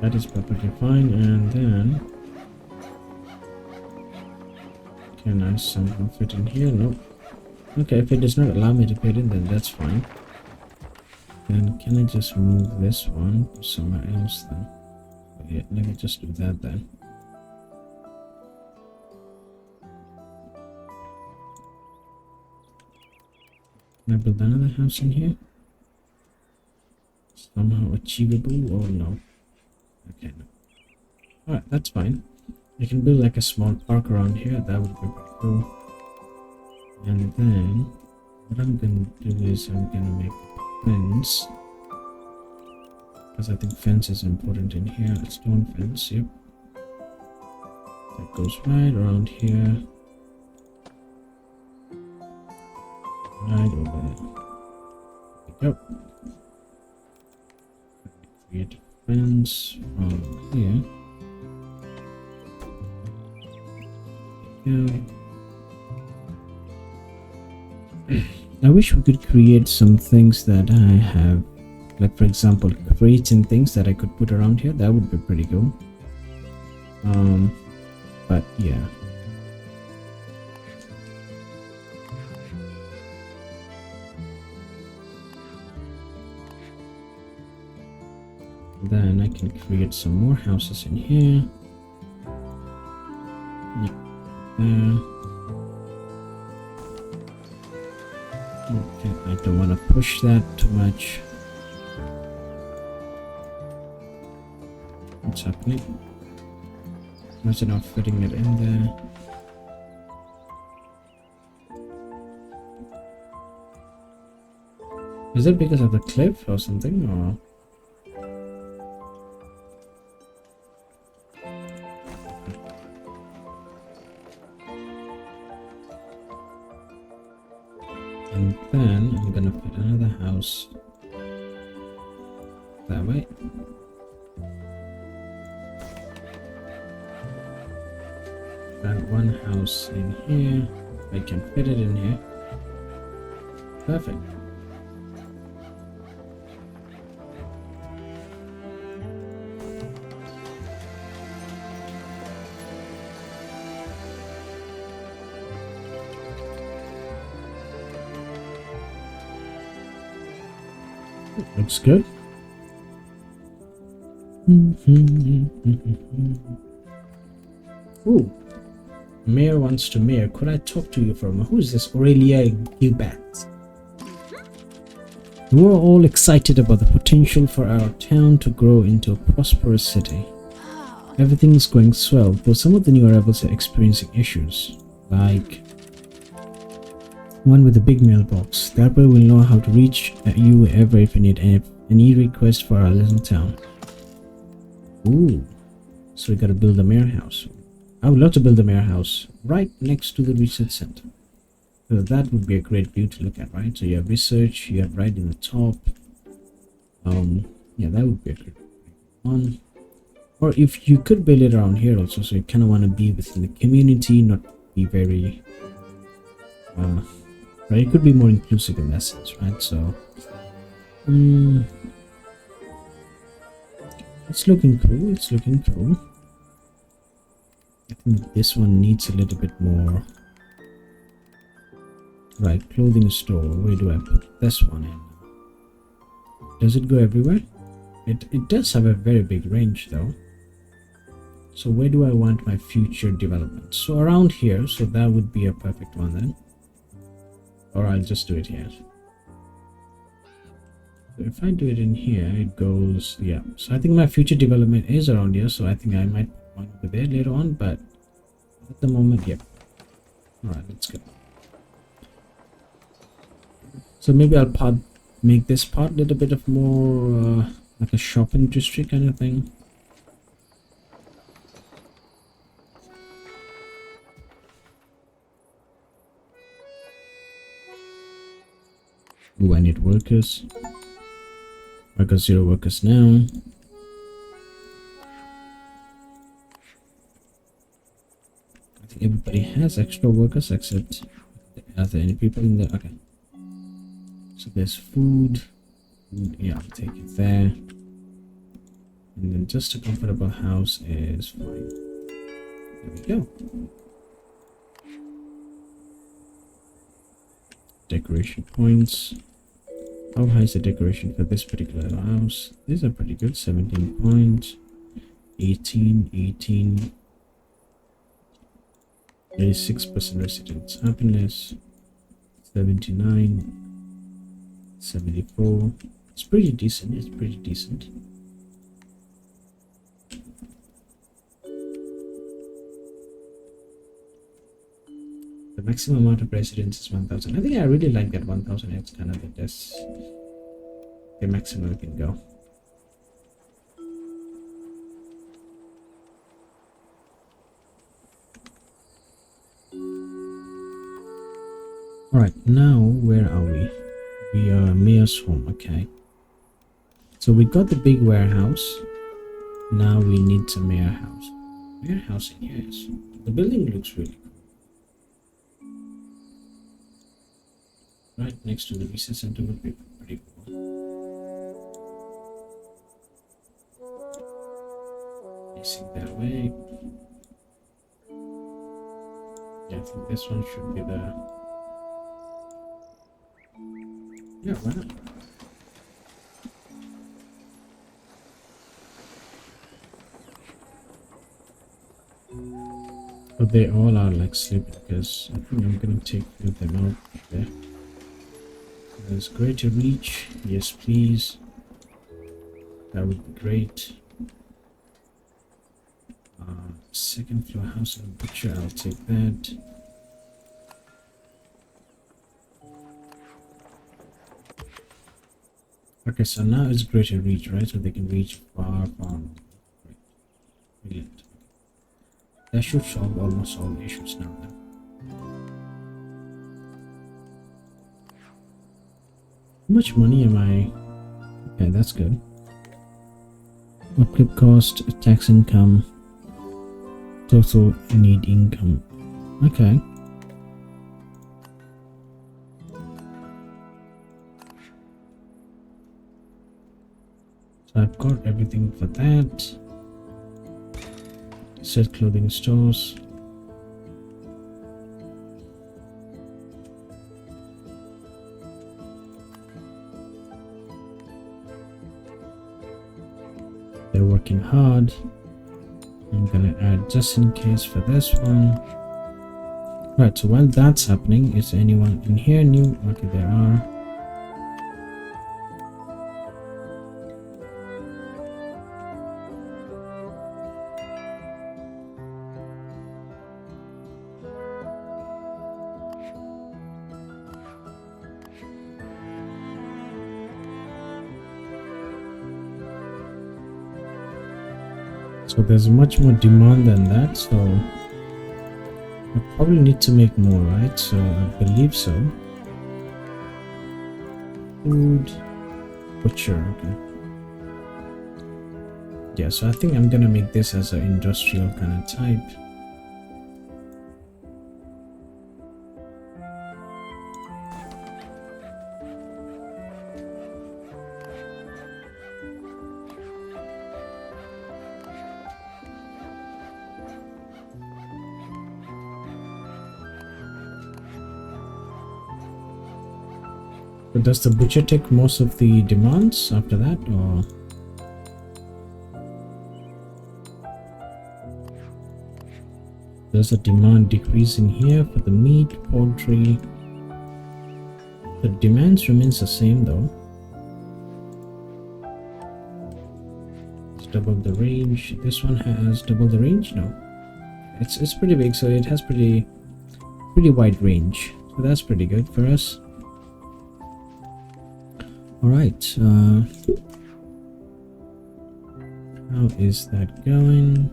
That is perfectly fine, and then can I somehow fit in here? Nope. Okay, if it does not allow me to fit in, then that's fine. Then can I just move this one to somewhere else then? Yeah, let me just do that then. Can I build another house in here? Somehow achievable or no? Okay, no. Alright, that's fine. I can build like a small park around here. That would be pretty cool. And then what I'm gonna do is I'm gonna make a fence. Because I think fence is important in here. A stone fence, yep. That goes right around here. Right over there. There we go. Create a fence from here. There we go. I wish we could create some things that I have, like for example crates and things that I could put around here. That would be pretty cool. But yeah. Then I can create some more houses in here. Yeah. Okay, I don't want to push that too much. What's happening? Imagine not fitting it in there. Is it because of the cliff or something, or? And then I'm gonna put another house that way. And one house in here. I can fit it in here. Perfect. Looks good. Ooh. Mayor wants to mayor. Could I talk to you for a moment? Who is this? Aurelia Gilbert. We're all excited about the potential for our town to grow into a prosperous city. Everything's going swell, though some of the new arrivals are experiencing issues, like one with a big mailbox. That way we'll know how to reach you ever if you need any request for our little town. Ooh, so we gotta build a mayor house. I would love to build a mayor house right next to the research center. So that would be a great view to look at, right? So you have research, you have right in the top. Yeah, that would be a great one. Or if you could build it around here also, so you kind of want to be within the community, not be very right, it could be more inclusive in that sense, right? So it's looking cool, it's looking cool. I think this one needs a little bit more. Right, clothing store, where do I put this one in? Does it go everywhere? It does have a very big range though. So where do I want my future development? So around here, so that would be a perfect one then. Or I'll just do it here. So if I do it in here, it goes, yeah. So I think my future development is around here, so I think I might want to go there later on, but at the moment, yeah. Alright, let's go. So maybe I'll make this part a little bit of more like a shopping district kind of thing. Ooh, I need workers. I got 0 workers now. I think everybody has extra workers except are there any people in there? Okay. So there's food. Yeah, I'll take it there. And then just a comfortable house is fine. There we go. Decoration points. How high is the decoration for this particular house? These are pretty good. 17 points. 18, 18. 86% residents happiness. 79. 74. It's pretty decent. It's pretty decent. The maximum amount of residents is 1000. I think I really like that 1000. It's kind of the maximum we can go. Alright, now where are we? We are Mayor's home, okay. So we got the big warehouse. Now we need some mayor house. Mayor house in here is. The building looks really cool. Right next to the research center would be pretty cool. Facing that way. Yeah, I think this one should be the. Yeah, why not? But they all are like sleeping because I think I'm gonna take them out there. There's greater reach. Yes, please. That would be great. Second floor house and butcher. I'll take that. Okay, so now it's greater reach, right? So they can reach far, far. Great. Brilliant. That should solve almost all issues now. How much money am I? Okay, that's good. Upkeep cost, tax income, total need income. Okay. So I've got everything for that. Set clothing stores. They're working hard. I'm gonna add just in case for this one. Right, so while that's happening, is anyone in here new? Okay, there are. So there's much more demand than that, so I probably need to make more, right? So I believe so. Food, butcher, okay. Yeah, so I think I'm gonna make this as an industrial kind of type. But does the butcher take most of the demands after that, or? There's a demand decrease in here for the meat, poultry. The demands remains the same though. It's double the range. This one has double the range? No. It's pretty big, so it has pretty wide range. So that's pretty good for us. Alright, how is that going?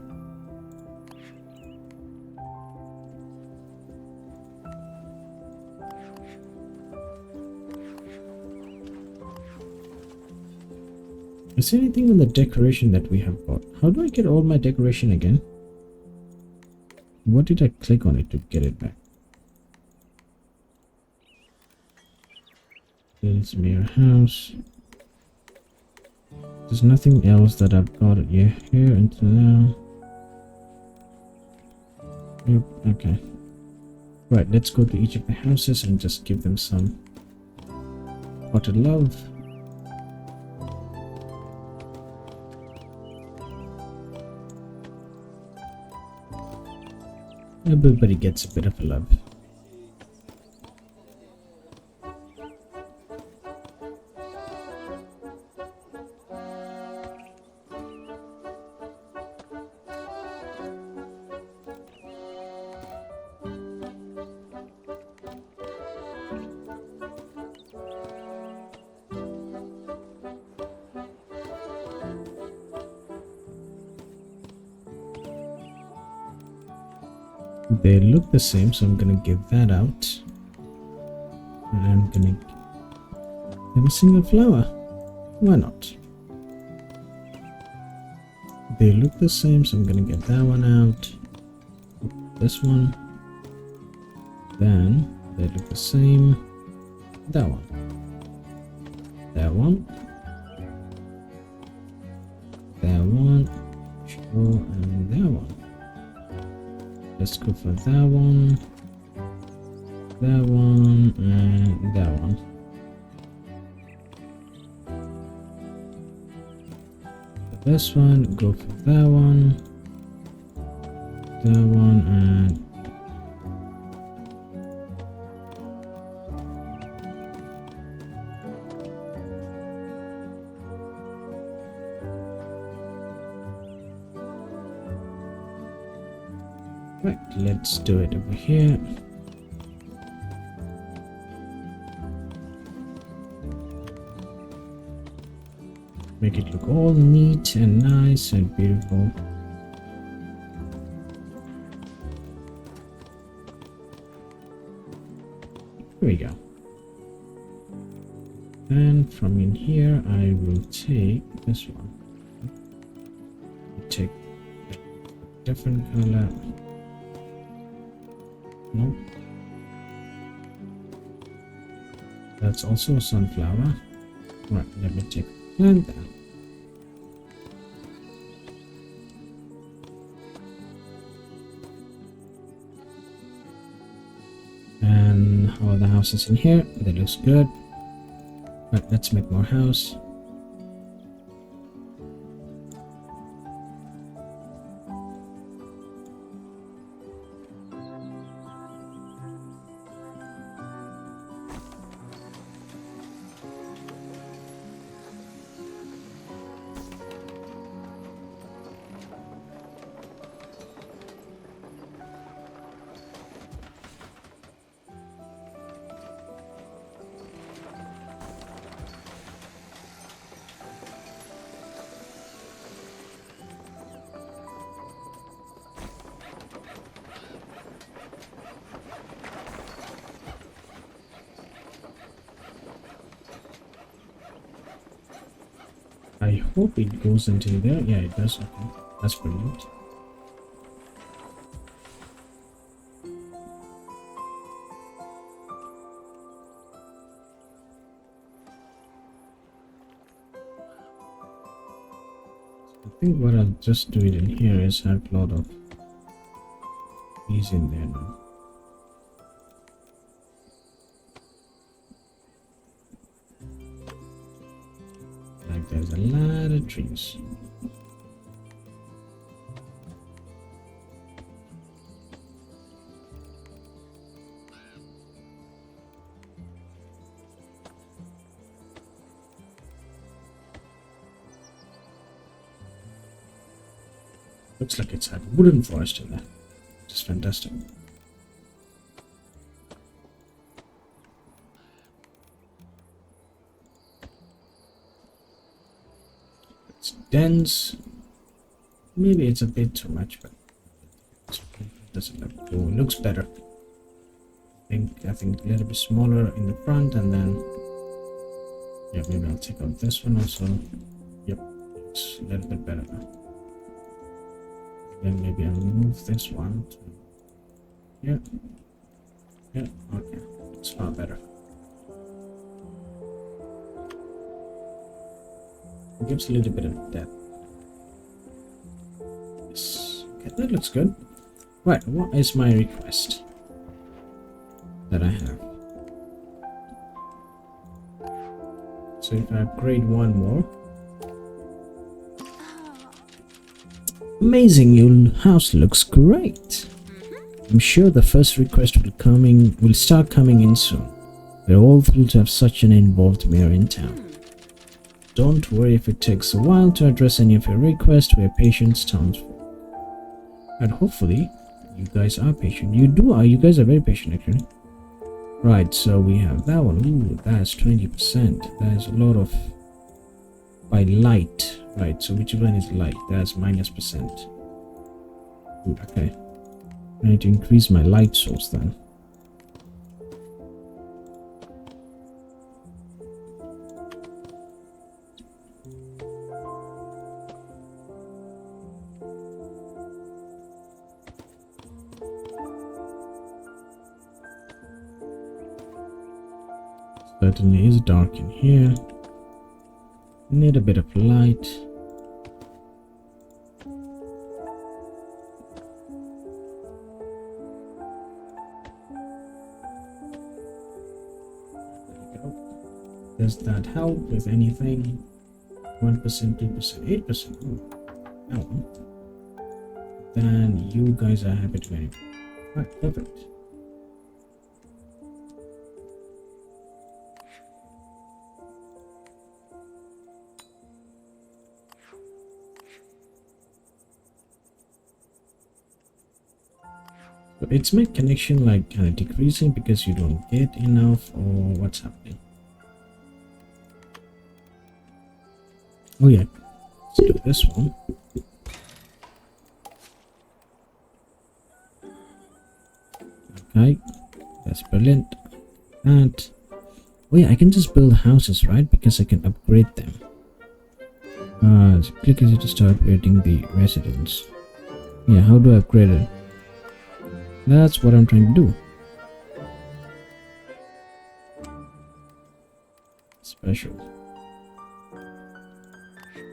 Is there anything on the decoration that we have got? How do I get all my decoration again? What did I click on it to get it back? Builds mirror house. There's nothing else that I've got here until now. Yep, okay. Right, let's go to each of the houses and just give them some potted love. Everybody gets a bit of love. They look the same, so I'm gonna give that out. And I'm gonna have a single flower. Why not? They look the same, so I'm gonna get that one out. This one. Then they look the same. That one. That one. That one. Sure, and that one. Let's go for that one, and that one. For this one, go for that one, and right, let's do it over here. Make it look all neat and nice and beautiful. Here we go. And from in here, I will take this one. Take a different color. Nope. That's also a sunflower. Right, let me take plant that. And how are the houses in here? That looks good. Right, let's make more house. I hope it goes until there. Yeah, it does. Okay, that's brilliant. I think what I'll just do it in here is have a lot of trees in there now. Like there's a lot of trees. Looks like it's a wooden forest in there. Just fantastic. It's dense. Maybe it's a bit too much, but it doesn't look cool. It looks better. I think a little bit smaller in the front, and then yeah, maybe I'll take out this one also. Yep, it's a little bit better now. Then maybe I'll move this one to here. Yeah, okay, it's far better. It gives a little bit of depth. Yes. Okay, that looks good. Right, what is my request that I have? So if I upgrade one more. Amazing, your house looks great. I'm sure the first request will start coming in soon. We're all thrilled to have such an involved mayor in town. Don't worry if it takes a while to address any of your requests. We're patient townsfolk. And hopefully, you guys are patient. You guys are very patient actually. Right, so we have that one. Ooh, that's 20%. That is a lot of by light. Right, so which one is light? That's -%. Ooh, okay. I need to increase my light source then. Certainly is dark in here. Need a bit of light. Does that help with anything? 1%, 2%, 8%. That one. Then you guys are happy to anyway. Right, perfect. So it's my connection like kind of decreasing because you don't get enough, or what's happening? Oh yeah, let's do this one. Okay, that's brilliant. And oh yeah, I can just build houses, right? Because I can upgrade them. So click here to start upgrading the residence. Yeah, how do I upgrade it? That's what I'm trying to do. Special.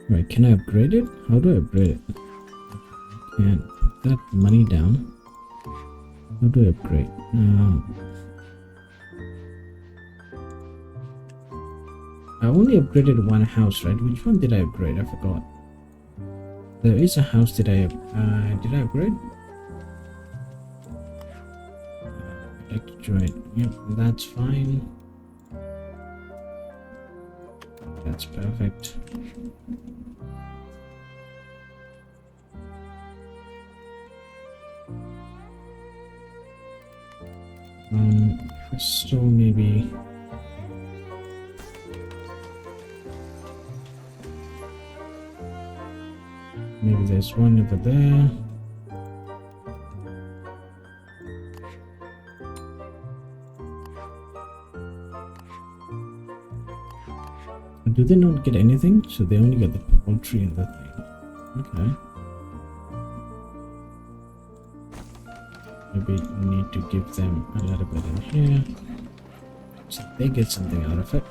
Right, can I upgrade it? How do I upgrade it? And put that money down. How do I upgrade? I only upgraded one house, right? Which one did I upgrade? I forgot. There is a house. Did I upgrade? I'd like to join. Yep, that's fine. That's perfect. So maybe there's one over there. Do they not get anything? So they only get the poultry and the thing. Okay. Maybe we need to give them a little bit in here so they get something out of it.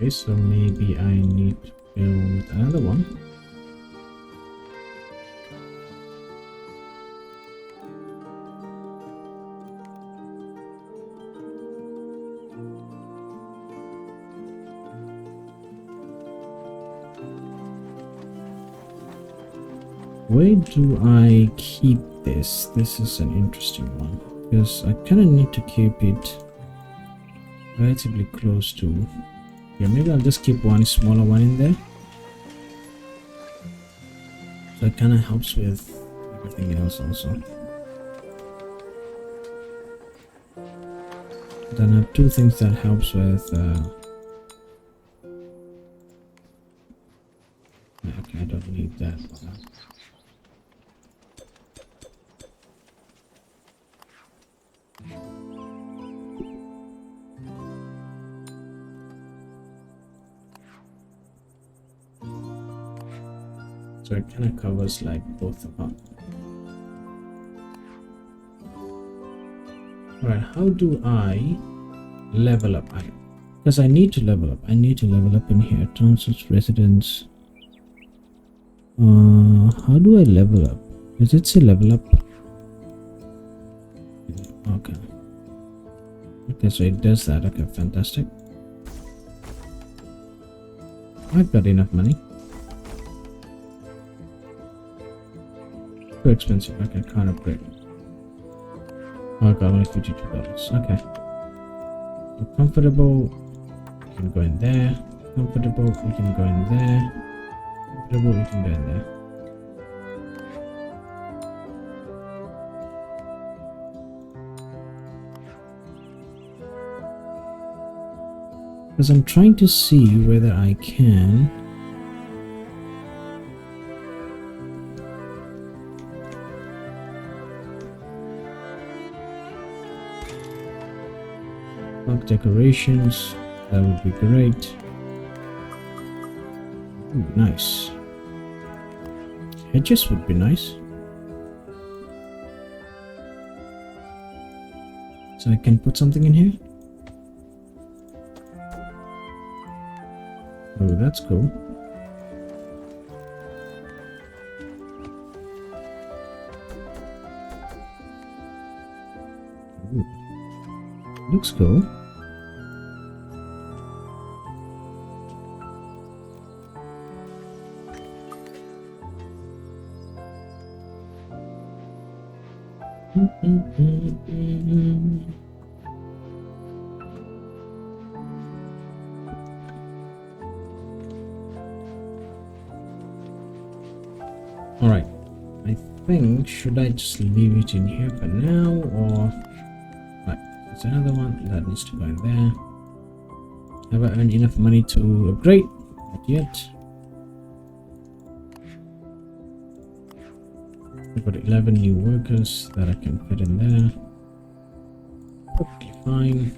Okay, so maybe I need to build another one. Where do I keep this? This is an interesting one because I kind of need to keep it relatively close to. Yeah, maybe I'll just keep one smaller one in there. So it kind of helps with everything else also. Then I have two things that helps with. Okay, I don't need that one. So it kind of covers like both of them. Alright, how do I level up? Because I need to level up. I need to level up in here. Townsend's residence. How do I level up? Does it say level up? Okay. Okay, so it does that. Okay, fantastic. I've got enough money. Too expensive. Okay, can't upgrade. Okay, only $52. Okay. So comfortable. We can go in there. Comfortable. We can go in there. Comfortable. We can go in there. Because I'm trying to see whether I can. Decorations, that would be great. Ooh, nice. Hedges would be nice. So I can put something in here. Oh, that's cool. Ooh. Looks cool. All right, I think should I just leave it in here for now, or right? There's another one that needs to go in there. Have I earned enough money to upgrade? Not yet. I've got 11 new workers that I can fit in there. Perfectly fine.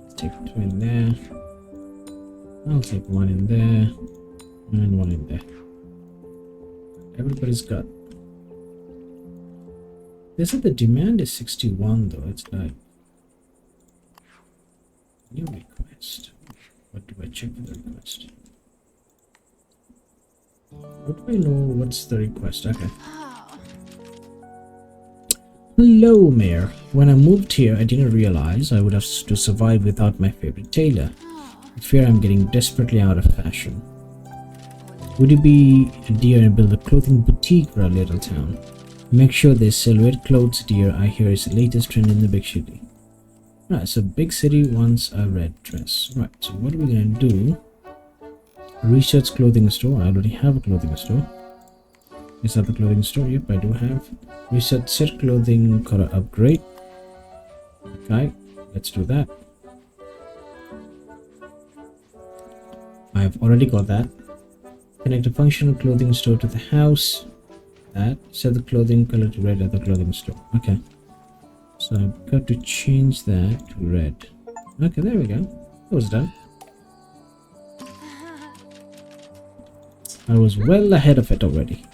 Let's take 2 in there. I'll take 1 in there. And 1 in there. Everybody's got. They said the demand is 61 though. It's like new request. What do I check for the request? How do I know what's the request? Okay. Hello, Mayor. When I moved here, I didn't realize I would have to survive without my favorite tailor. I fear I'm getting desperately out of fashion. Would you be a dear and build a clothing boutique for our little town? Make sure they silhouette clothes dear, I hear is the latest trend in the big city. Right, so big city wants a red dress. Right, so what are we gonna do? Research clothing store. I already have a clothing store. Is that the clothing store? Yep, I do have. Research set clothing color upgrade. Okay, let's do that. I've already got that. Connect a functional clothing store to the house. That. Set the clothing color to red at the clothing store. Okay. So I've got to change that to red. Okay, there we go. That was done. I was well ahead of it already.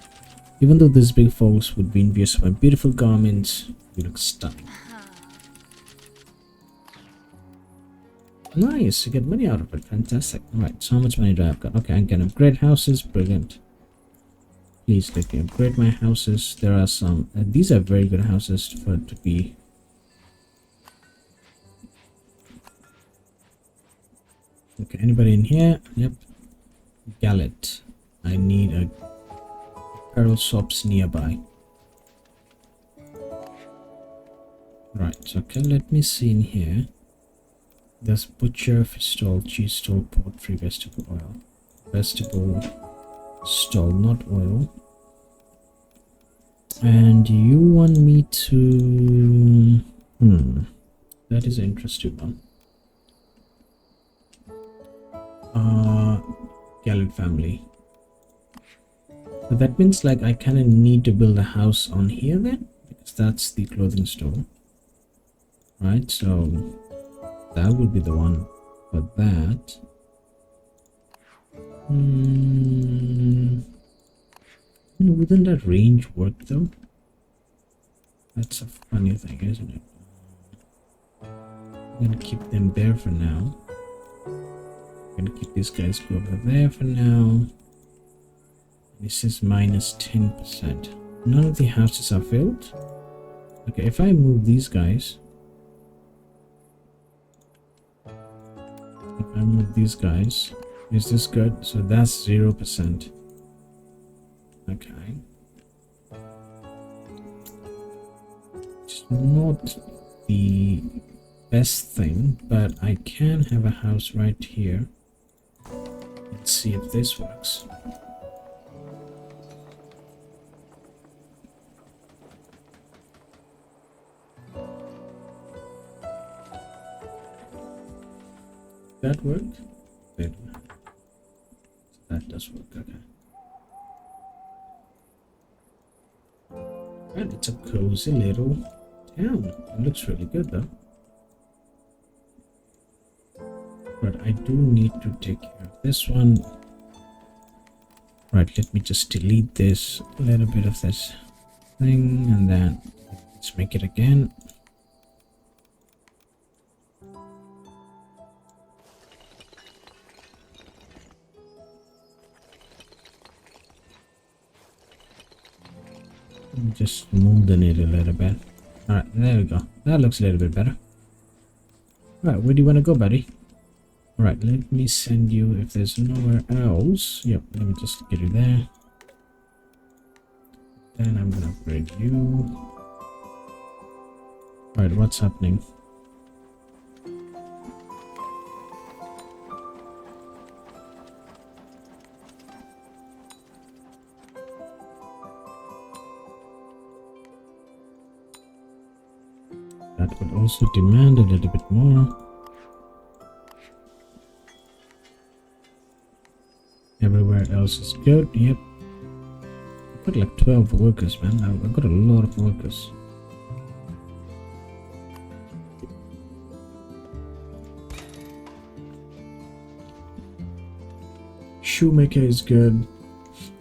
Even though these big folks would be envious of my beautiful garments, you look stunning. Nice, you get money out of it. Fantastic. Alright, so how much money do I have got? Okay, I can upgrade houses. Brilliant. Please let me upgrade my houses. There are some. These are very good houses for it to be. Okay, anybody in here? Yep. Gallet. I need a apparel shops nearby. Right, okay, let me see in here. There's butcher, fish stall, cheese stall, poultry, vegetable oil. Vegetable stall, not oil. And you want me to... that is an interesting one. Gallant family. So that means like I kind of need to build a house on here then, because that's the clothing store, right? So that would be the one for that. Wouldn't that range work though? That's a funny thing, isn't it? I'm gonna keep them there for now. I'm gonna keep these guys go over there for now. This is minus 10%. None of the houses are filled. Okay, if I move these guys, if I move these guys, is this good? So that's 0%. Okay. It's not the best thing, but I can have a house right here. Let's see if this works. That work? Wait. That does work, okay. And it's a cozy little town. It looks really good though. But I do need to take care of this one. Right, let me just delete this, a little bit of this thing, and then let's make it again. Just smoothen it a little bit. Alright, there we go. That looks a little bit better. Alright, where do you want to go, buddy? Alright, let me send you if there's nowhere else. Yep, let me just get you there. Then I'm gonna upgrade you. Alright, what's happening? That would also demand a little bit more. Everywhere else is good. Yep. I've got like 12 workers, man. I've got a lot of workers. Shoemaker is good.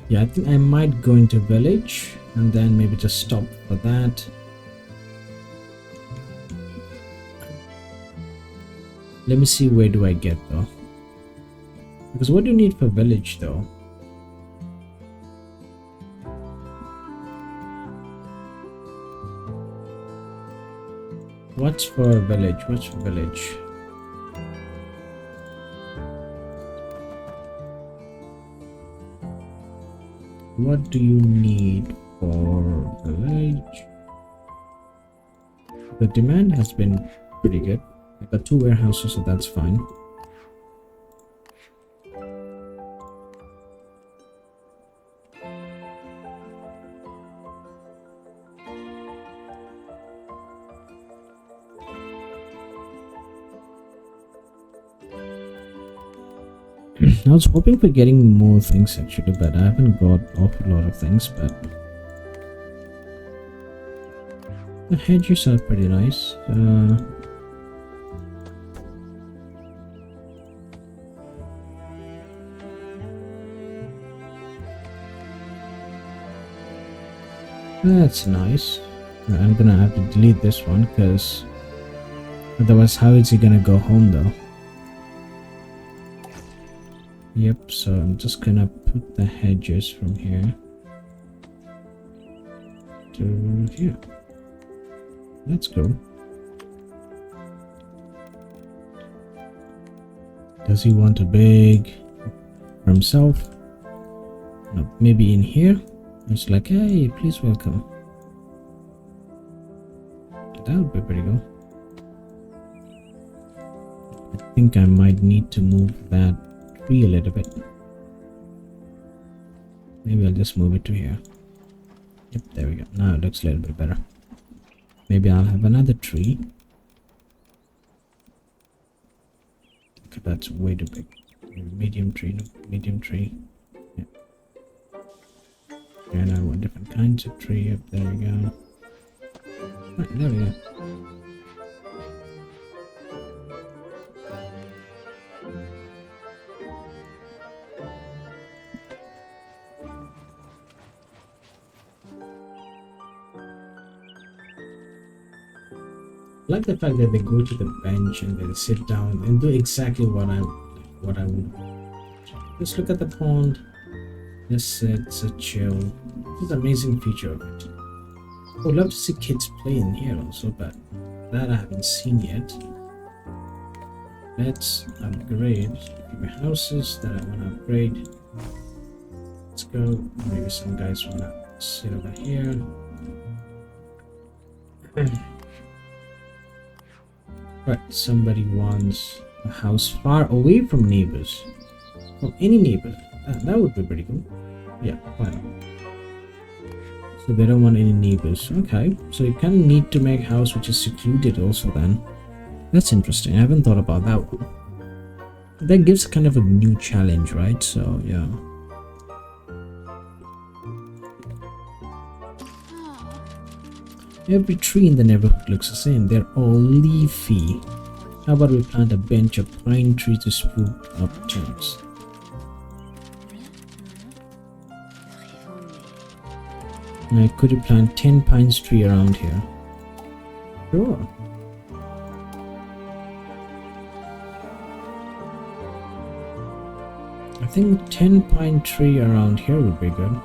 Yeah, I think I might go into village and then maybe just stop for that. Let me see, where do I get though? Because what do you need for village though? What's for village? What's for village? What do you need for village? The demand has been pretty good. I got 2 warehouses, so that's fine. I was hoping for getting more things actually, but I haven't got an awful lot of things, but the hedges are pretty nice. That's nice. I'm gonna have to delete this one because otherwise how is he gonna go home though? Yep, so I'm just gonna put the hedges from here to here. That's cool. Does he want a big for himself? No, maybe in here? It's like, hey, please welcome. That would be pretty cool. I think I might need to move that tree a little bit. Maybe I'll just move it to here. Yep, there we go. Now it looks a little bit better. Maybe I'll have another tree. Okay, that's way too big. Medium tree, no, medium tree. Yeah. And I want different kinds of tree. Yep, there we go. Right, there we go. I like the fact that they go to the bench and they sit down and do exactly what I would. Just look at the pond. Just sit, chill. This is an amazing feature of it. I would love to see kids play in here also, but that I haven't seen yet. Let's upgrade my houses that I want to upgrade. Let's go. Maybe some guys want to sit over here. Right, somebody wants a house far away from neighbors. From any neighbors. That would be pretty cool. Yeah, why not? So they don't want any neighbors. Okay, so you kind of need to make a house which is secluded also then. That's interesting. I haven't thought about that one. That gives kind of a new challenge, right? So, yeah. Every tree in the neighborhood looks the same. They're all leafy. How about we plant a bench of pine trees to spruce up turns? Now, could you plant 10 pine trees around here? Sure. I think 10 pine trees around here would be good.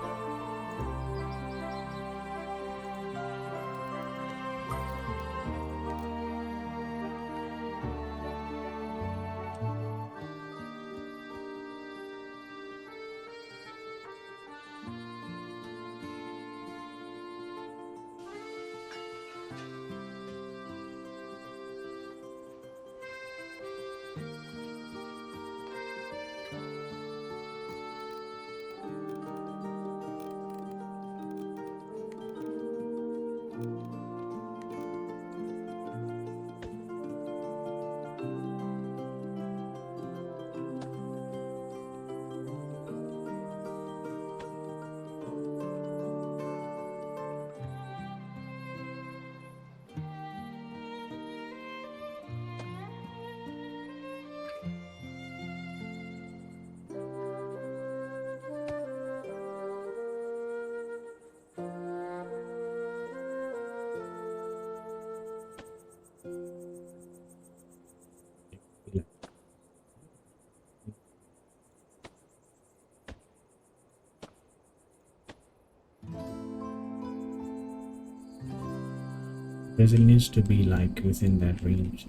Because it needs to be like within that range.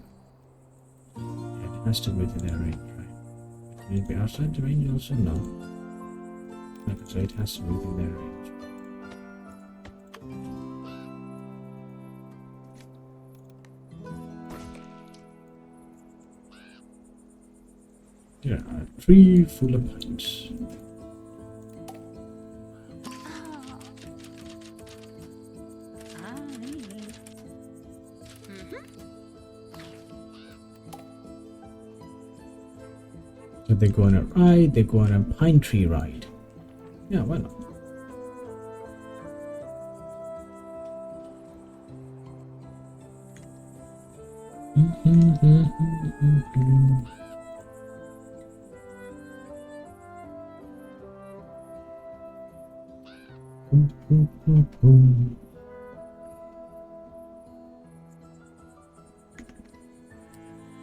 It has to be within that range, right? Can it be outside the range also? No. Okay, so it has to be within that range. There are 3 fuller pints. So they go on a ride, they go on a pine tree ride. Yeah, why not?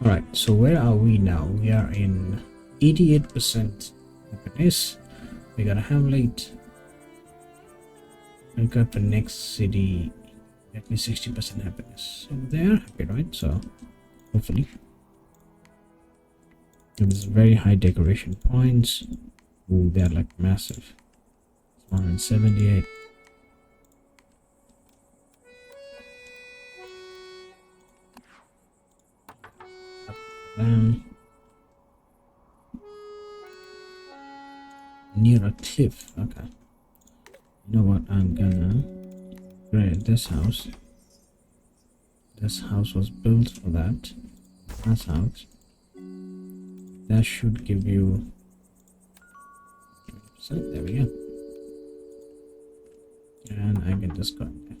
Alright, so where are we now? We are in 88% happiness. We got a hamlet. We got the next city at least 60% happiness. So they're happy, right? So hopefully. There's very high decoration points. Ooh, they're like massive. 178. Near a cliff. Okay. You know what? I'm gonna create this house. This house was built for that. That's house. That should give you 20%. There we go. And I can just go in there.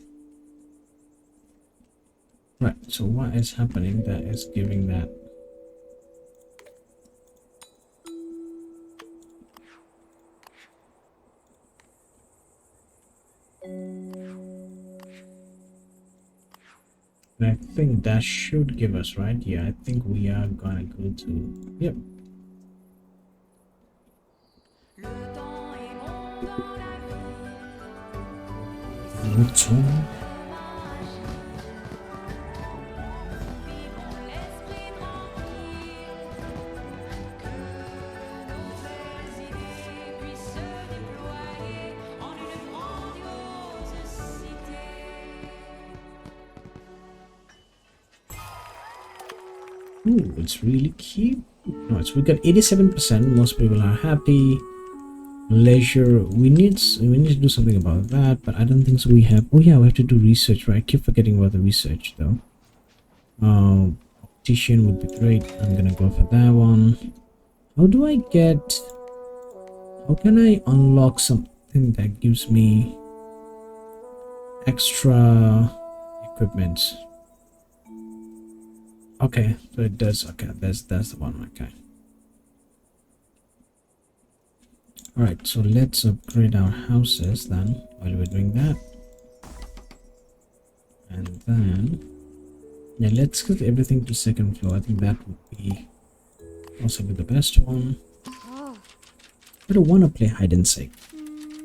Right, so what is happening that is giving that? And I think that should give us, right? Yeah, I think we are gonna go to, yep. Ooh, it's really cute. Nice. We got 87%. Most people are happy. Leisure. We need to do something about that, but I don't think so. We have. Oh yeah, we have to do research, right? I keep forgetting about the research though. Optician would be great. I'm gonna go for that one. How do I get? How can I unlock something that gives me extra equipment? Okay, so it does. Okay, that's the one. Okay. All right, so let's upgrade our houses then while we're doing that, and then yeah, let's get everything to second floor. I think that would be possibly the best one. I don't want to play hide and seek.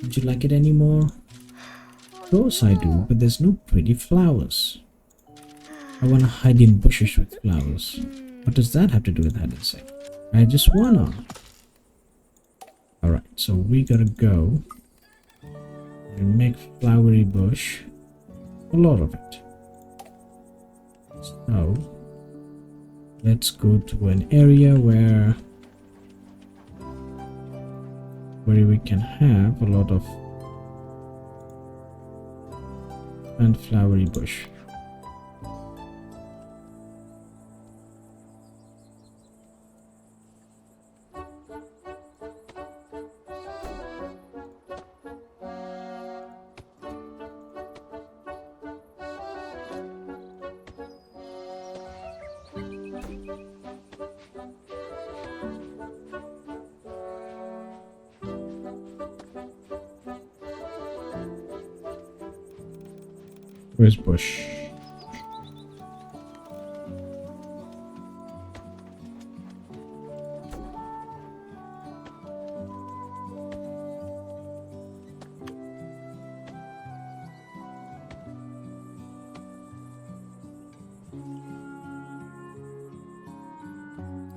Would you like it anymore? Of course I do, but there's no pretty flowers. I want to hide in bushes with flowers. What does that have to do with hide and seek? I just wanna. Alright, so we gotta go and make flowery bush. A lot of it. So let's go to an area where we can have a lot of and flowery bush. Where's bush?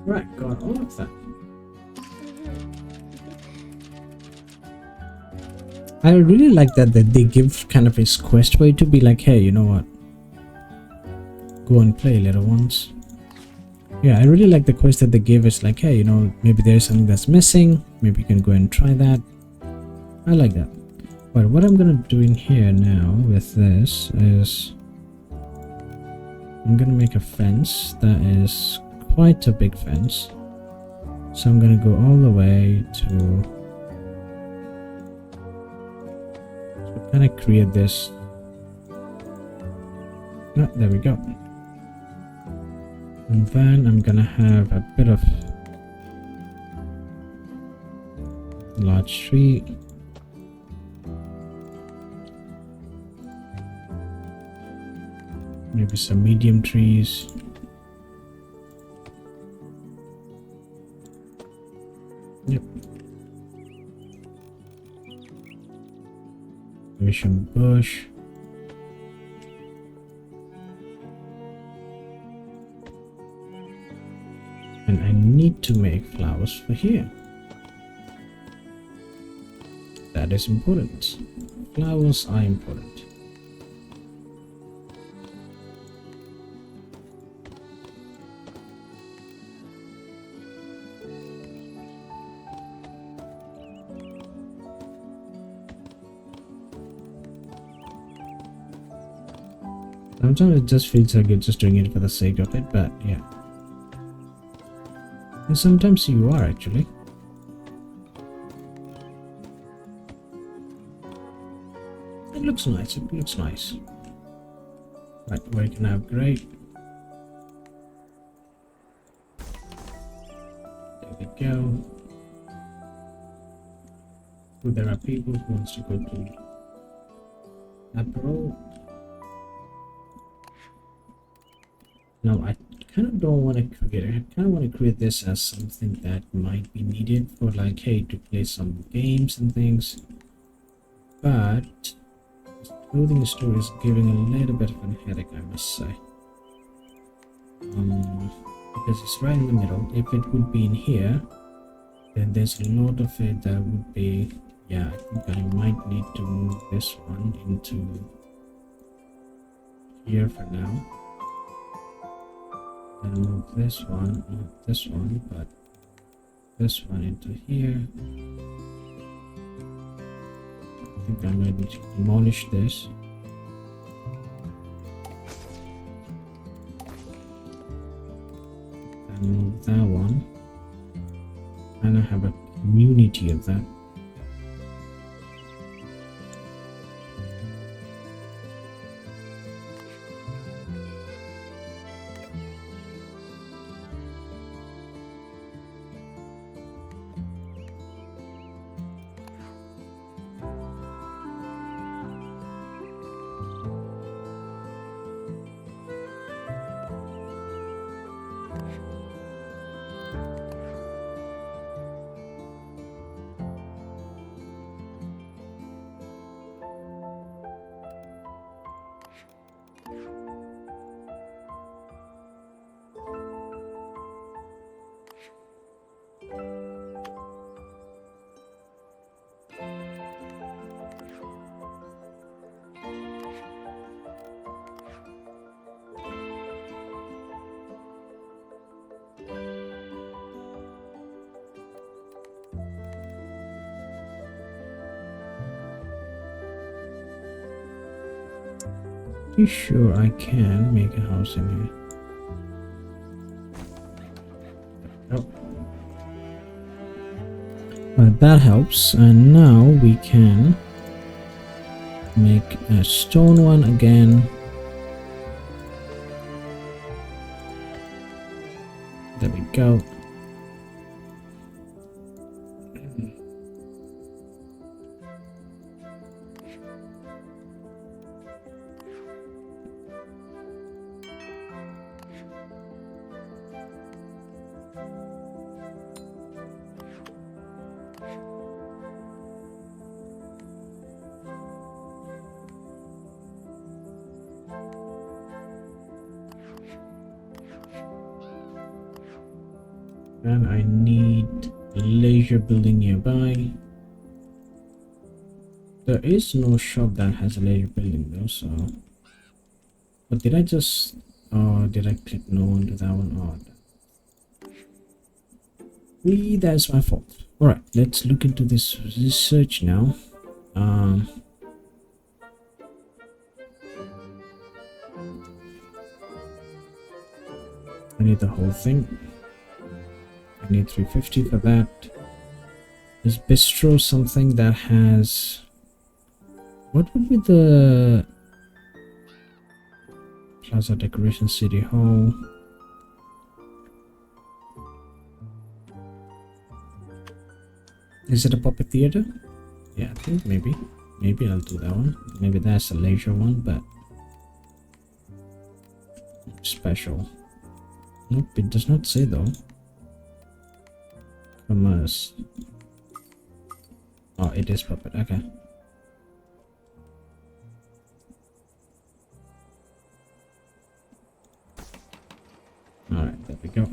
Right, got all of that. I really like that they give kind of a quest for you to be like, hey, you know what? Go and play, little ones. Yeah, I really like the quest that they gave us, like, hey, you know, maybe there's something that's missing, maybe you can go and try that. I like that. But what I'm gonna do in here now with this is I'm gonna make a fence that is quite a big fence. So I'm gonna go all the way to kind of create this. No, there we go. And then I'm gonna have a bit of large tree. Maybe some medium trees. Yep. Maybe some bush. And I need to make flowers for here. That is important. Flowers are important. Sometimes it just feels like you're just doing it for the sake of it, but yeah. And sometimes you are actually. It looks nice, it looks nice. Right, where can I upgrade? There we go. Oh, there are people who wants to go to Apple. Now I kind of don't want to create it. I kind of want to create this as something that might be needed for, like, hey, to play some games and things. But this clothing store is giving a little bit of a headache, I must say. Because it's right in the middle. If it would be in here, then there's a lot of it that would be, yeah, I think I might need to move this one into here for now. And move this one, not this one, but this one into here. I think I'm ready to demolish this. And move that one. And I have a community of that. Pretty sure I can make a house in here. Oh. But that helps, and now we can make a stone one again. There we go. And I need a leisure building nearby. There is no shop that has a leisure building though, so. But did I just, did I click no onto that one? Oh, That's my fault. All right, let's look into this research now. I need the whole thing. I need 350 for that. Is bistro something that has... What would be the plaza decoration? City hall? Is it a puppet theater? Yeah, I think maybe I'll do that one. Maybe that's a leisure one, but special. Nope, it does not say though. Commerce. Oh, it is puppet. Okay. Alright, there we go.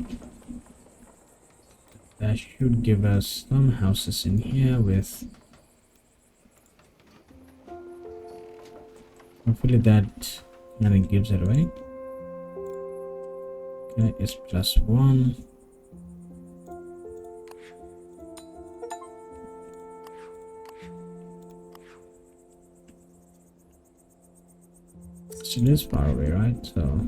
That should give us some houses in here with... Hopefully that kind of gives it away. Okay, it's +1. Still is far away, right? So...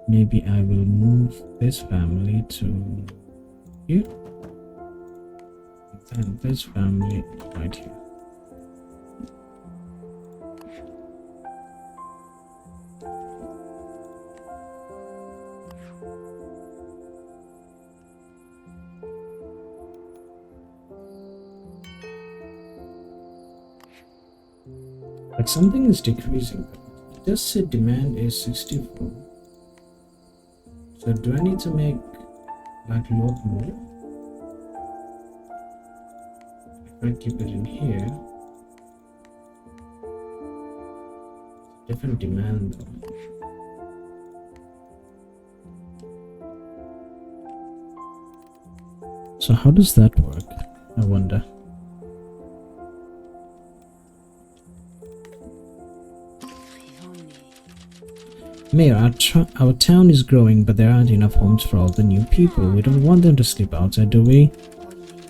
Maybe I will move this family to here. And this family right here. But something is decreasing. It does say demand is 64. So do I need to make like a lot more? If I keep it in here, different demand though. So how does that work? I wonder. Mayor, our town is growing, but there aren't enough homes for all the new people. We don't want them to sleep outside, do we?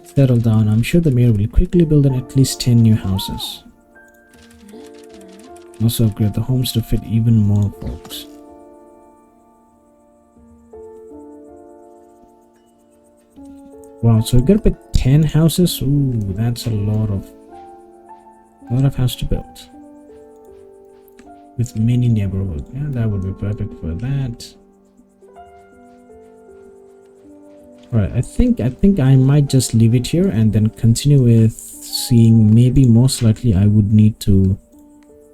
Settle down. I'm sure the mayor will quickly build at least 10 new houses. Also upgrade the homes to fit even more folks. Wow, so we're gonna put 10 houses? Ooh, that's a lot of house to build. With many neighborhoods. Yeah, that would be perfect for that. Alright, I think I might just leave it here and then continue with seeing, maybe most likely I would need to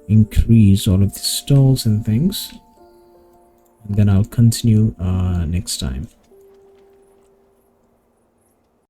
increase all of the stalls and things. And then I'll continue next time.